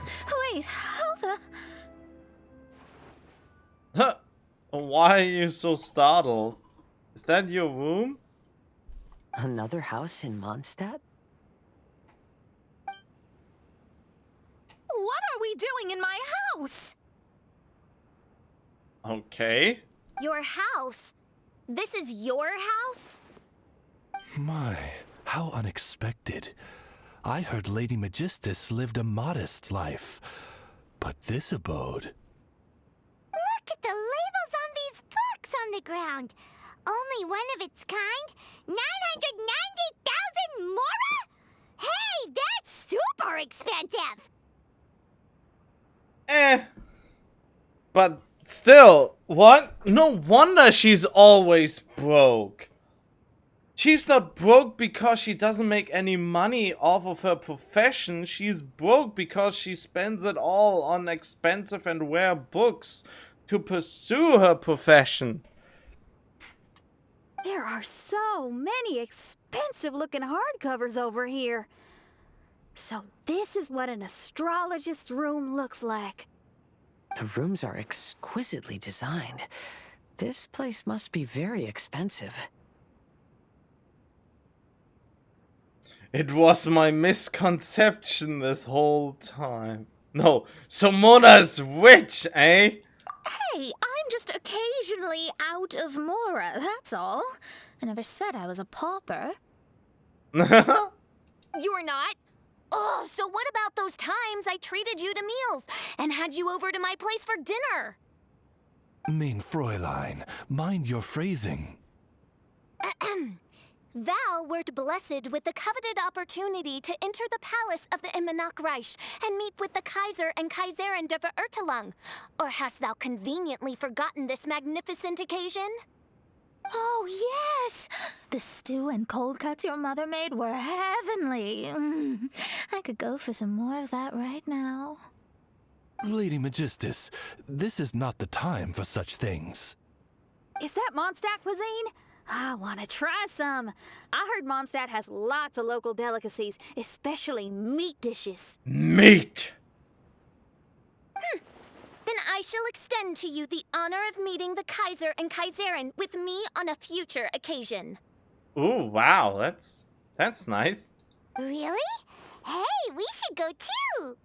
wait, how the... Huh. Why are you so startled? Is that your room? Another house in Mondstadt? What are we doing in my house? Okay. Your house? This is your house? My, how unexpected. I heard Lady Magistus lived a modest life, but this abode... Look at the labels on these books on the ground. Only one of its kind? 990,000 mora? Hey, that's super expensive! But still, what? No wonder she's always broke. She's not broke because she doesn't make any money off of her profession. She's broke because she spends it all on expensive and rare books to pursue her profession. There are so many expensive looking hardcovers over here. So this is what an astrologist's room looks like. The rooms are exquisitely designed. This place must be very expensive. It was my misconception this whole time. No, so Mona's witch, eh? Hey, I'm just occasionally out of Mora, that's all. I never said I was a pauper. You're not? Oh, so what about those times I treated you to meals and had you over to my place for dinner? Mein Fräulein, mind your phrasing. Thou wert blessed with the coveted opportunity to enter the palace of the Immanok Reich and meet with the Kaiser and Kaiserin der Verurteilung. Or hast thou conveniently forgotten this magnificent occasion? Oh, yes! The stew and cold cuts your mother made were heavenly. I could go for some more of that right now. Lady Magistus, this is not the time for such things. Is that Mondstadt cuisine? I want to try some. I heard Mondstadt has lots of local delicacies, especially meat dishes. Meat! Then I shall extend to you the honor of meeting the Kaiser and Kaiserin with me on a future occasion. Ooh, wow, that's nice. Really? Hey, we should go too!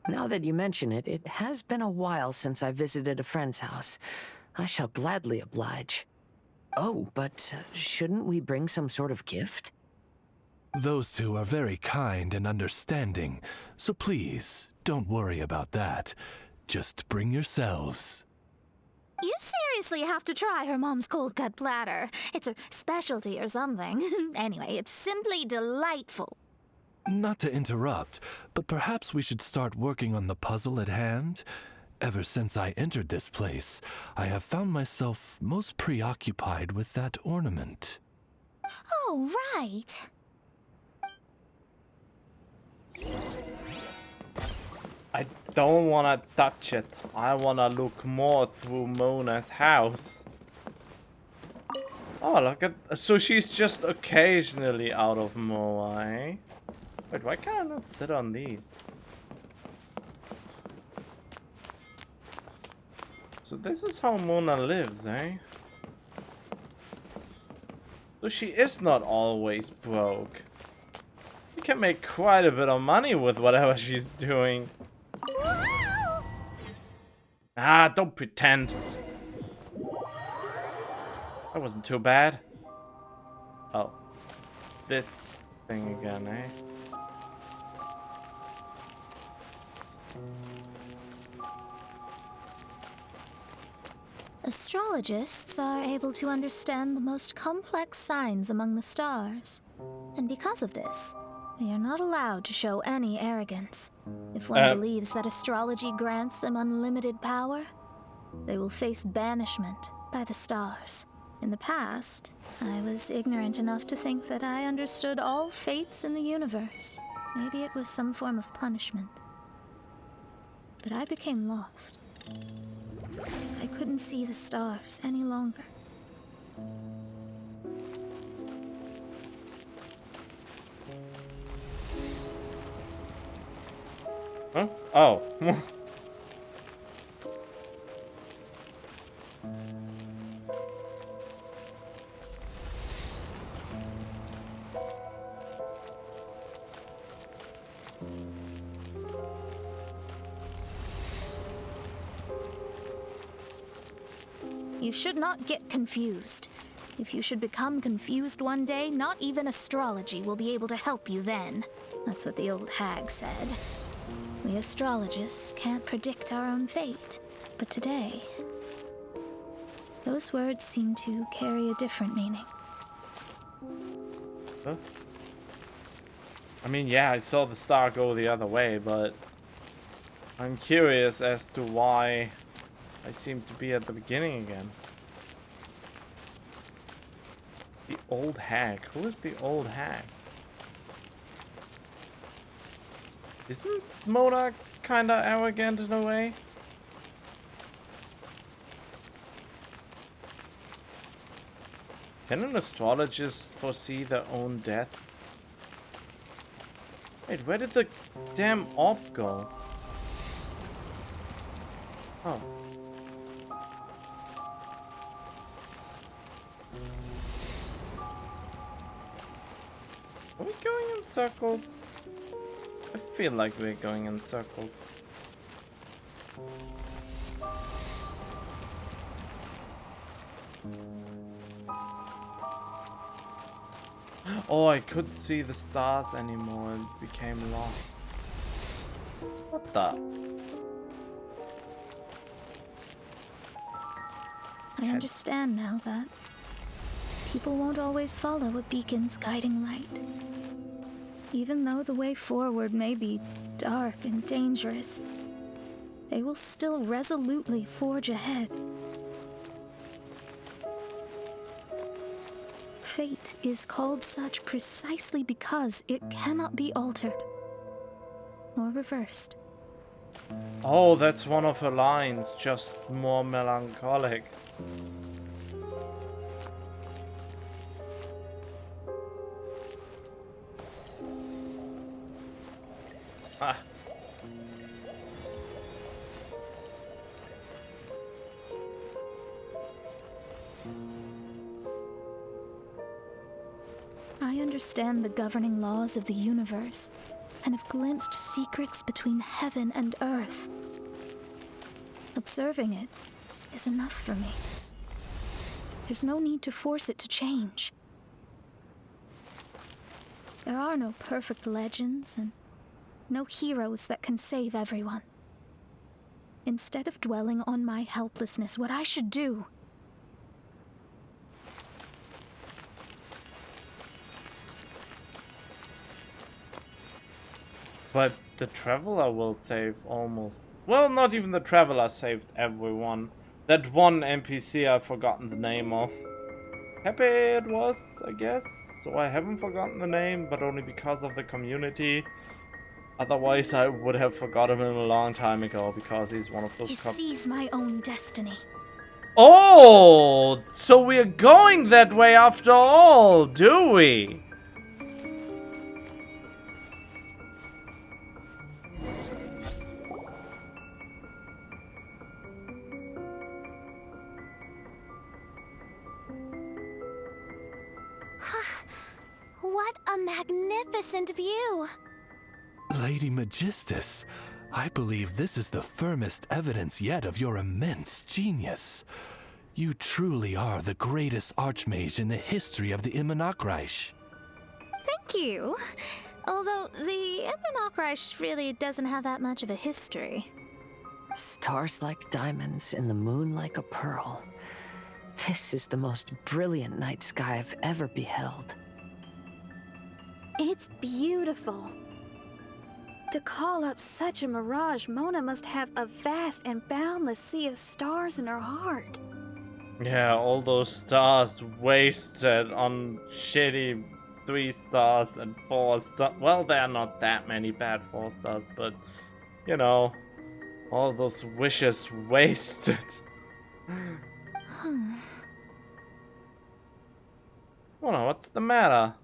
Now that you mention it, it has been a while since I visited a friend's house. I shall gladly oblige. Oh, but shouldn't we bring some sort of gift? Those two are very kind and understanding, so please, don't worry about that. Just bring yourselves. You seriously have to try her mom's cold cut platter. It's her specialty or something. Anyway, it's simply delightful. Not to interrupt, but perhaps we should start working on the puzzle at hand? Ever since I entered this place, I have found myself most preoccupied with that ornament. Oh, right. I don't wanna touch it. I wanna look more through Mona's house. Oh, look at... So she's just occasionally out of Moa, eh? Wait, why can't I not sit on these? So this is how Mona lives, eh? So she is not always broke. You can make quite a bit of money with whatever she's doing. Ah, don't pretend. That wasn't too bad. Oh. It's this thing again, eh? Astrologists are able to understand the most complex signs among the stars. And because of this, we are not allowed to show any arrogance. If one believes that astrology grants them unlimited power, they will face banishment by the stars. In the past, I was ignorant enough to think that I understood all fates in the universe. Maybe it was some form of punishment. But I became lost. I couldn't see the stars any longer. Huh? Oh. You should not get confused. If you should become confused one day, not even astrology will be able to help you then. That's what the old hag said. We astrologists can't predict our own fate. But today, those words seem to carry a different meaning. Huh? I mean, yeah, I saw the star go the other way, but I'm curious as to why I seem to be at the beginning again. The old hag. Who is the old hag? Isn't Mona kinda arrogant in a way? Can an astrologist foresee their own death? Wait, where did the damn orb go? Oh. Are we going in circles? I feel like we're going in circles. Oh, I couldn't see the stars anymore and became lost. What the? I understand now that people won't always follow a beacon's guiding light. Even though the way forward may be dark and dangerous, they will still resolutely forge ahead. Fate is called such precisely because it cannot be altered or reversed. Oh, that's one of her lines, just more melancholic. Ah. I understand the governing laws of the universe and have glimpsed secrets between heaven and earth. Observing it is enough for me. There's no need to force it to change. There are no perfect legends and no heroes that can save everyone. Instead of dwelling on my helplessness, what I should do... But the Traveler will save almost... Well, not even the Traveler saved everyone. That one NPC I've forgotten the name of. Happy it was, I guess. So I haven't forgotten the name, but only because of the community. Otherwise, I would have forgotten him a long time ago, because he's one of those... He sees my own destiny. Oh! So we're going that way after all, do we? What a magnificent view! Lady Magistus, I believe this is the firmest evidence yet of your immense genius. You truly are the greatest archmage in the history of the Immonokreich. Thank you. Although the Immonokreich really doesn't have that much of a history. Stars like diamonds and the moon like a pearl. This is the most brilliant night sky I've ever beheld. It's beautiful. To call up such a mirage, Mona must have a vast and boundless sea of stars in her heart. Yeah, all those stars wasted on shitty 3 stars and 4 stars. Well, there are not that many bad 4 stars, but, you know, all those wishes wasted. Mona, what's the matter?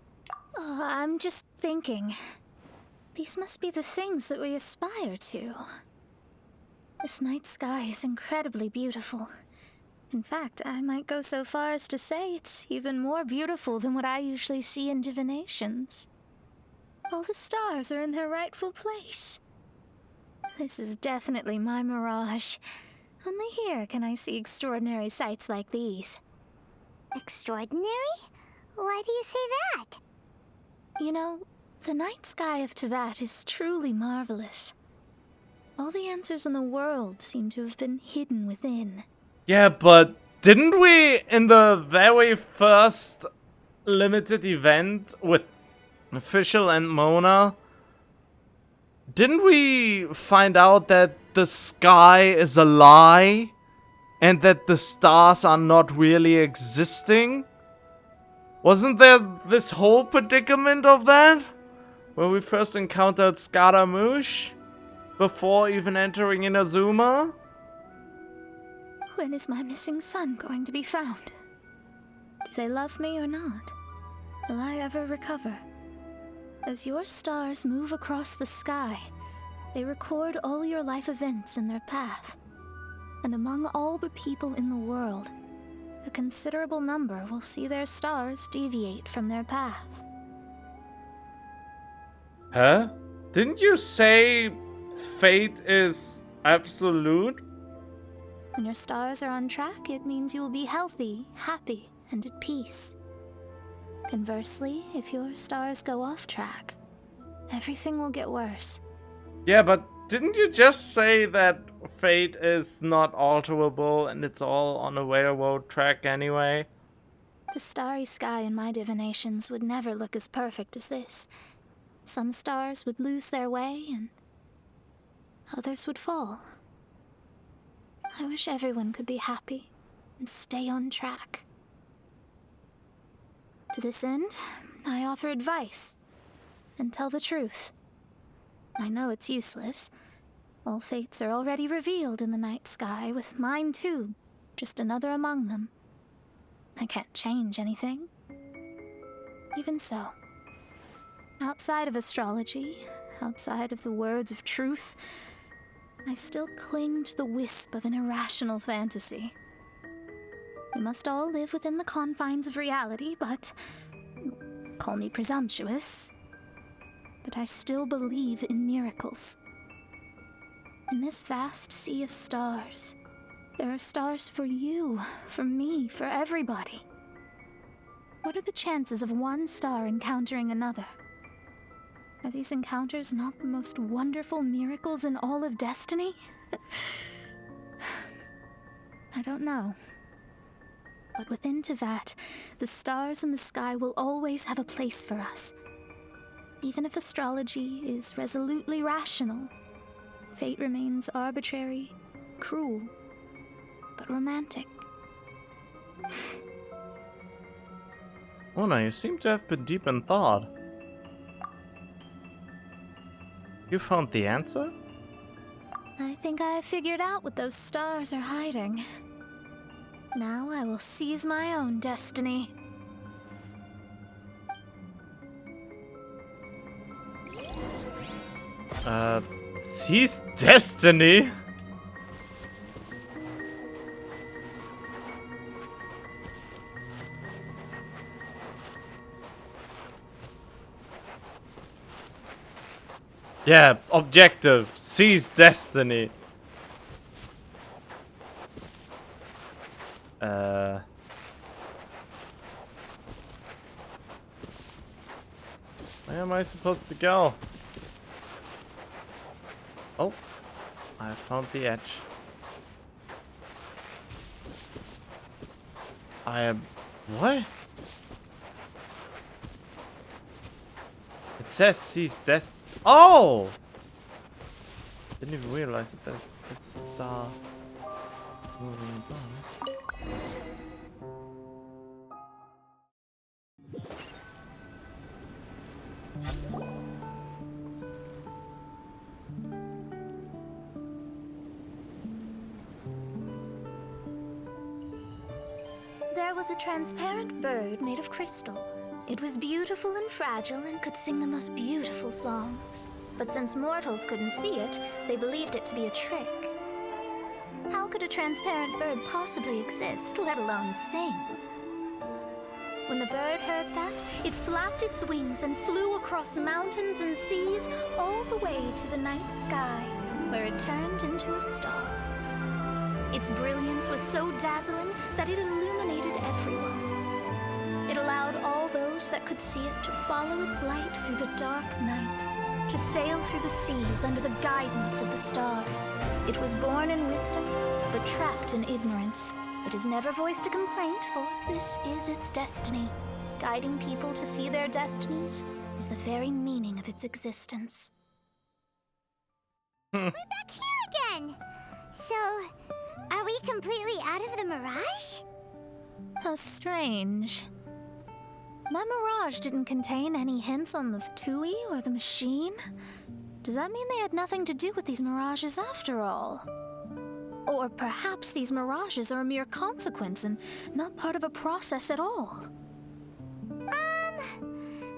Oh, I'm just thinking. These must be the things that we aspire to. This night sky is incredibly beautiful. In fact, I might go so far as to say it's even more beautiful than what I usually see in divinations. All the stars are in their rightful place. This is definitely my mirage. Only here can I see extraordinary sights like these. Extraordinary? Why do you say that? You know, the night sky of Teyvat is truly marvelous. All the answers in the world seem to have been hidden within. Yeah, but didn't we, in the very first limited event with Official and Mona, didn't we find out that the sky is a lie? And that the stars are not really existing? Wasn't there this whole predicament of that? When we first encountered Scaramouche? Before even entering Inazuma? When is my missing son going to be found? Do they love me or not? Will I ever recover? As your stars move across the sky, they record all your life events in their path. And among all the people in the world, a considerable number will see their stars deviate from their path. Huh? Didn't you say fate is absolute? When your stars are on track, it means you will be healthy, happy, and at peace. Conversely, if your stars go off track, everything will get worse. Yeah, but didn't you just say that fate is not alterable and it's all on a railroad track anyway? The starry sky in my divinations would never look as perfect as this. Some stars would lose their way, and others would fall. I wish everyone could be happy and stay on track. To this end, I offer advice and tell the truth. I know it's useless. All fates are already revealed in the night sky, with mine too, just another among them. I can't change anything. Even so, outside of astrology, outside of the words of truth, I still cling to the wisp of an irrational fantasy. We must all live within the confines of reality, but call me presumptuous, but I still believe in miracles. In this vast sea of stars, there are stars for you, for me, for everybody. What are the chances of one star encountering another? Are these encounters not the most wonderful miracles in all of destiny? I don't know. But within Tevat, the stars in the sky will always have a place for us. Even if astrology is resolutely rational, fate remains arbitrary, cruel, but romantic. Mona, you seem to have been deep in thought. You found the answer? I think I have figured out what those stars are hiding. Now I will seize my own destiny. Seize destiny? Yeah, objective. Seize destiny. Where am I supposed to go? Oh, I found the edge. I am... What? It says seize destiny. Oh! Didn't even realize that there's a star moving above. There was a transparent bird made of crystal. It was beautiful and fragile and could sing the most beautiful songs. But since mortals couldn't see it, they believed it to be a trick. How could a transparent bird possibly exist, let alone sing? When the bird heard that, it flapped its wings and flew across mountains and seas all the way to the night sky, where it turned into a star. Its brilliance was so dazzling that it illuminated everyone. It allowed all those that could see it to follow its light through the dark night, to sail through the seas under the guidance of the stars. It was born in wisdom, but trapped in ignorance. It has never voiced a complaint, for this is its destiny. Guiding people to see their destinies is the very meaning of its existence. We're back here again! So, are we completely out of the Mirage? How strange. My Mirage didn't contain any hints on the Tui or the machine. Does that mean they had nothing to do with these Mirages after all? Or perhaps these Mirages are a mere consequence and not part of a process at all?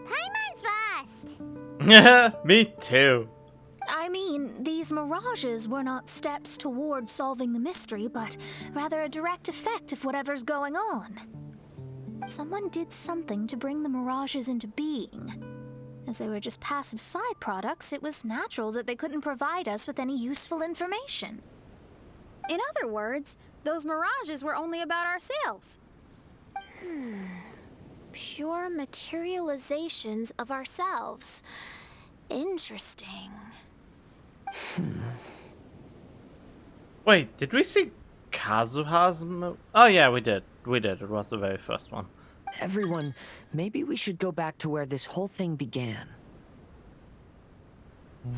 Paimon's lost! Me too. I mean, these Mirages were not steps towards solving the mystery, but rather a direct effect of whatever's going on. Someone did something to bring the Mirages into being. As they were just passive side products, it was natural that they couldn't provide us with any useful information. In other words, those mirages were only about ourselves. Pure materializations of ourselves. Interesting. Wait, did we see Kazuha's Oh yeah, we did. We did. It was the very first one. Everyone, maybe we should go back to where this whole thing began.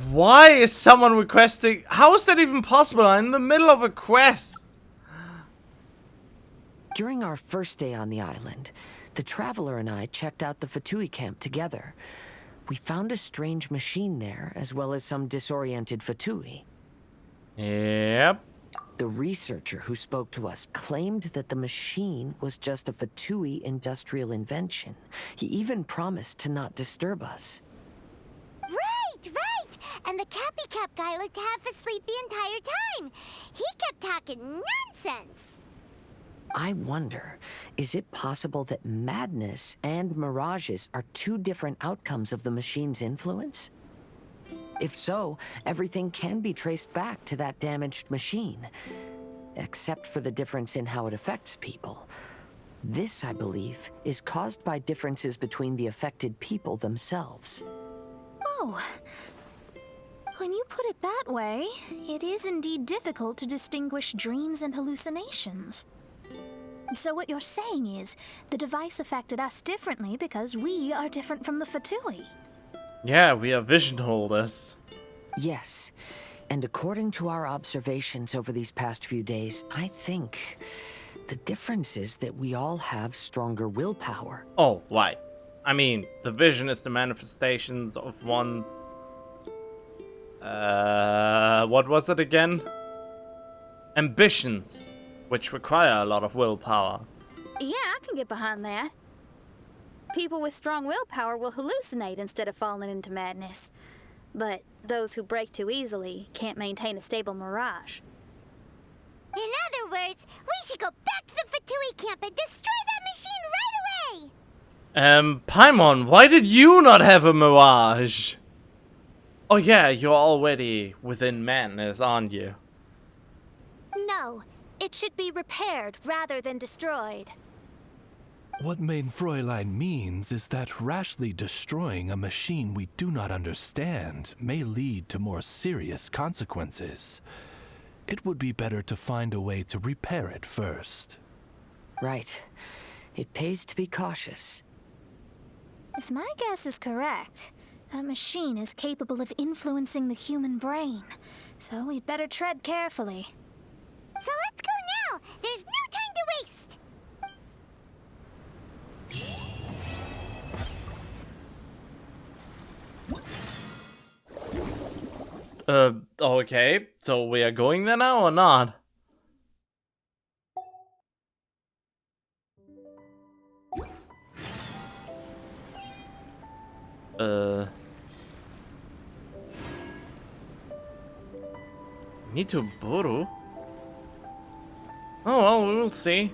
Why is someone requesting? How is that even possible? I'm in the middle of a quest. During our first day on the island, the Traveler and I checked out the Fatui camp together. We found a strange machine there, as well as some disoriented Fatui. Yep. The researcher who spoke to us claimed that the machine was just a Fatui industrial invention. He even promised to not disturb us. Right! And the Cappy Cap guy looked half asleep the entire time. He kept talking nonsense. I wonder, is it possible that madness and mirages are two different outcomes of the machine's influence? If so, everything can be traced back to that damaged machine, except for the difference in how it affects people. This, I believe, is caused by differences between the affected people themselves. Oh. When you put it that way, it is indeed difficult to distinguish dreams and hallucinations. So what you're saying is, the device affected us differently because we are different from the Fatui. Yeah, we are vision holders. Yes, and according to our observations over these past few days, I think the difference is that we all have stronger willpower. Oh, right. I mean, the vision is the manifestations of one's... what was it again? Ambitions, which require a lot of willpower. Yeah, I can get behind that. People with strong willpower will hallucinate instead of falling into madness. But those who break too easily can't maintain a stable mirage. In other words, we should go back to the Fatui camp and destroy that machine right away! Paimon, why did you not have a mirage? Oh yeah, you're already within madness, aren't you? No, it should be repaired rather than destroyed. What Main Fräulein means is that rashly destroying a machine we do not understand may lead to more serious consequences. It would be better to find a way to repair it first. Right. It pays to be cautious. If my guess is correct, a machine is capable of influencing the human brain, so we'd better tread carefully. So let's go now! There's no time to waste! Okay, so we are going there now or not? Need to Boru? Oh well, we will see.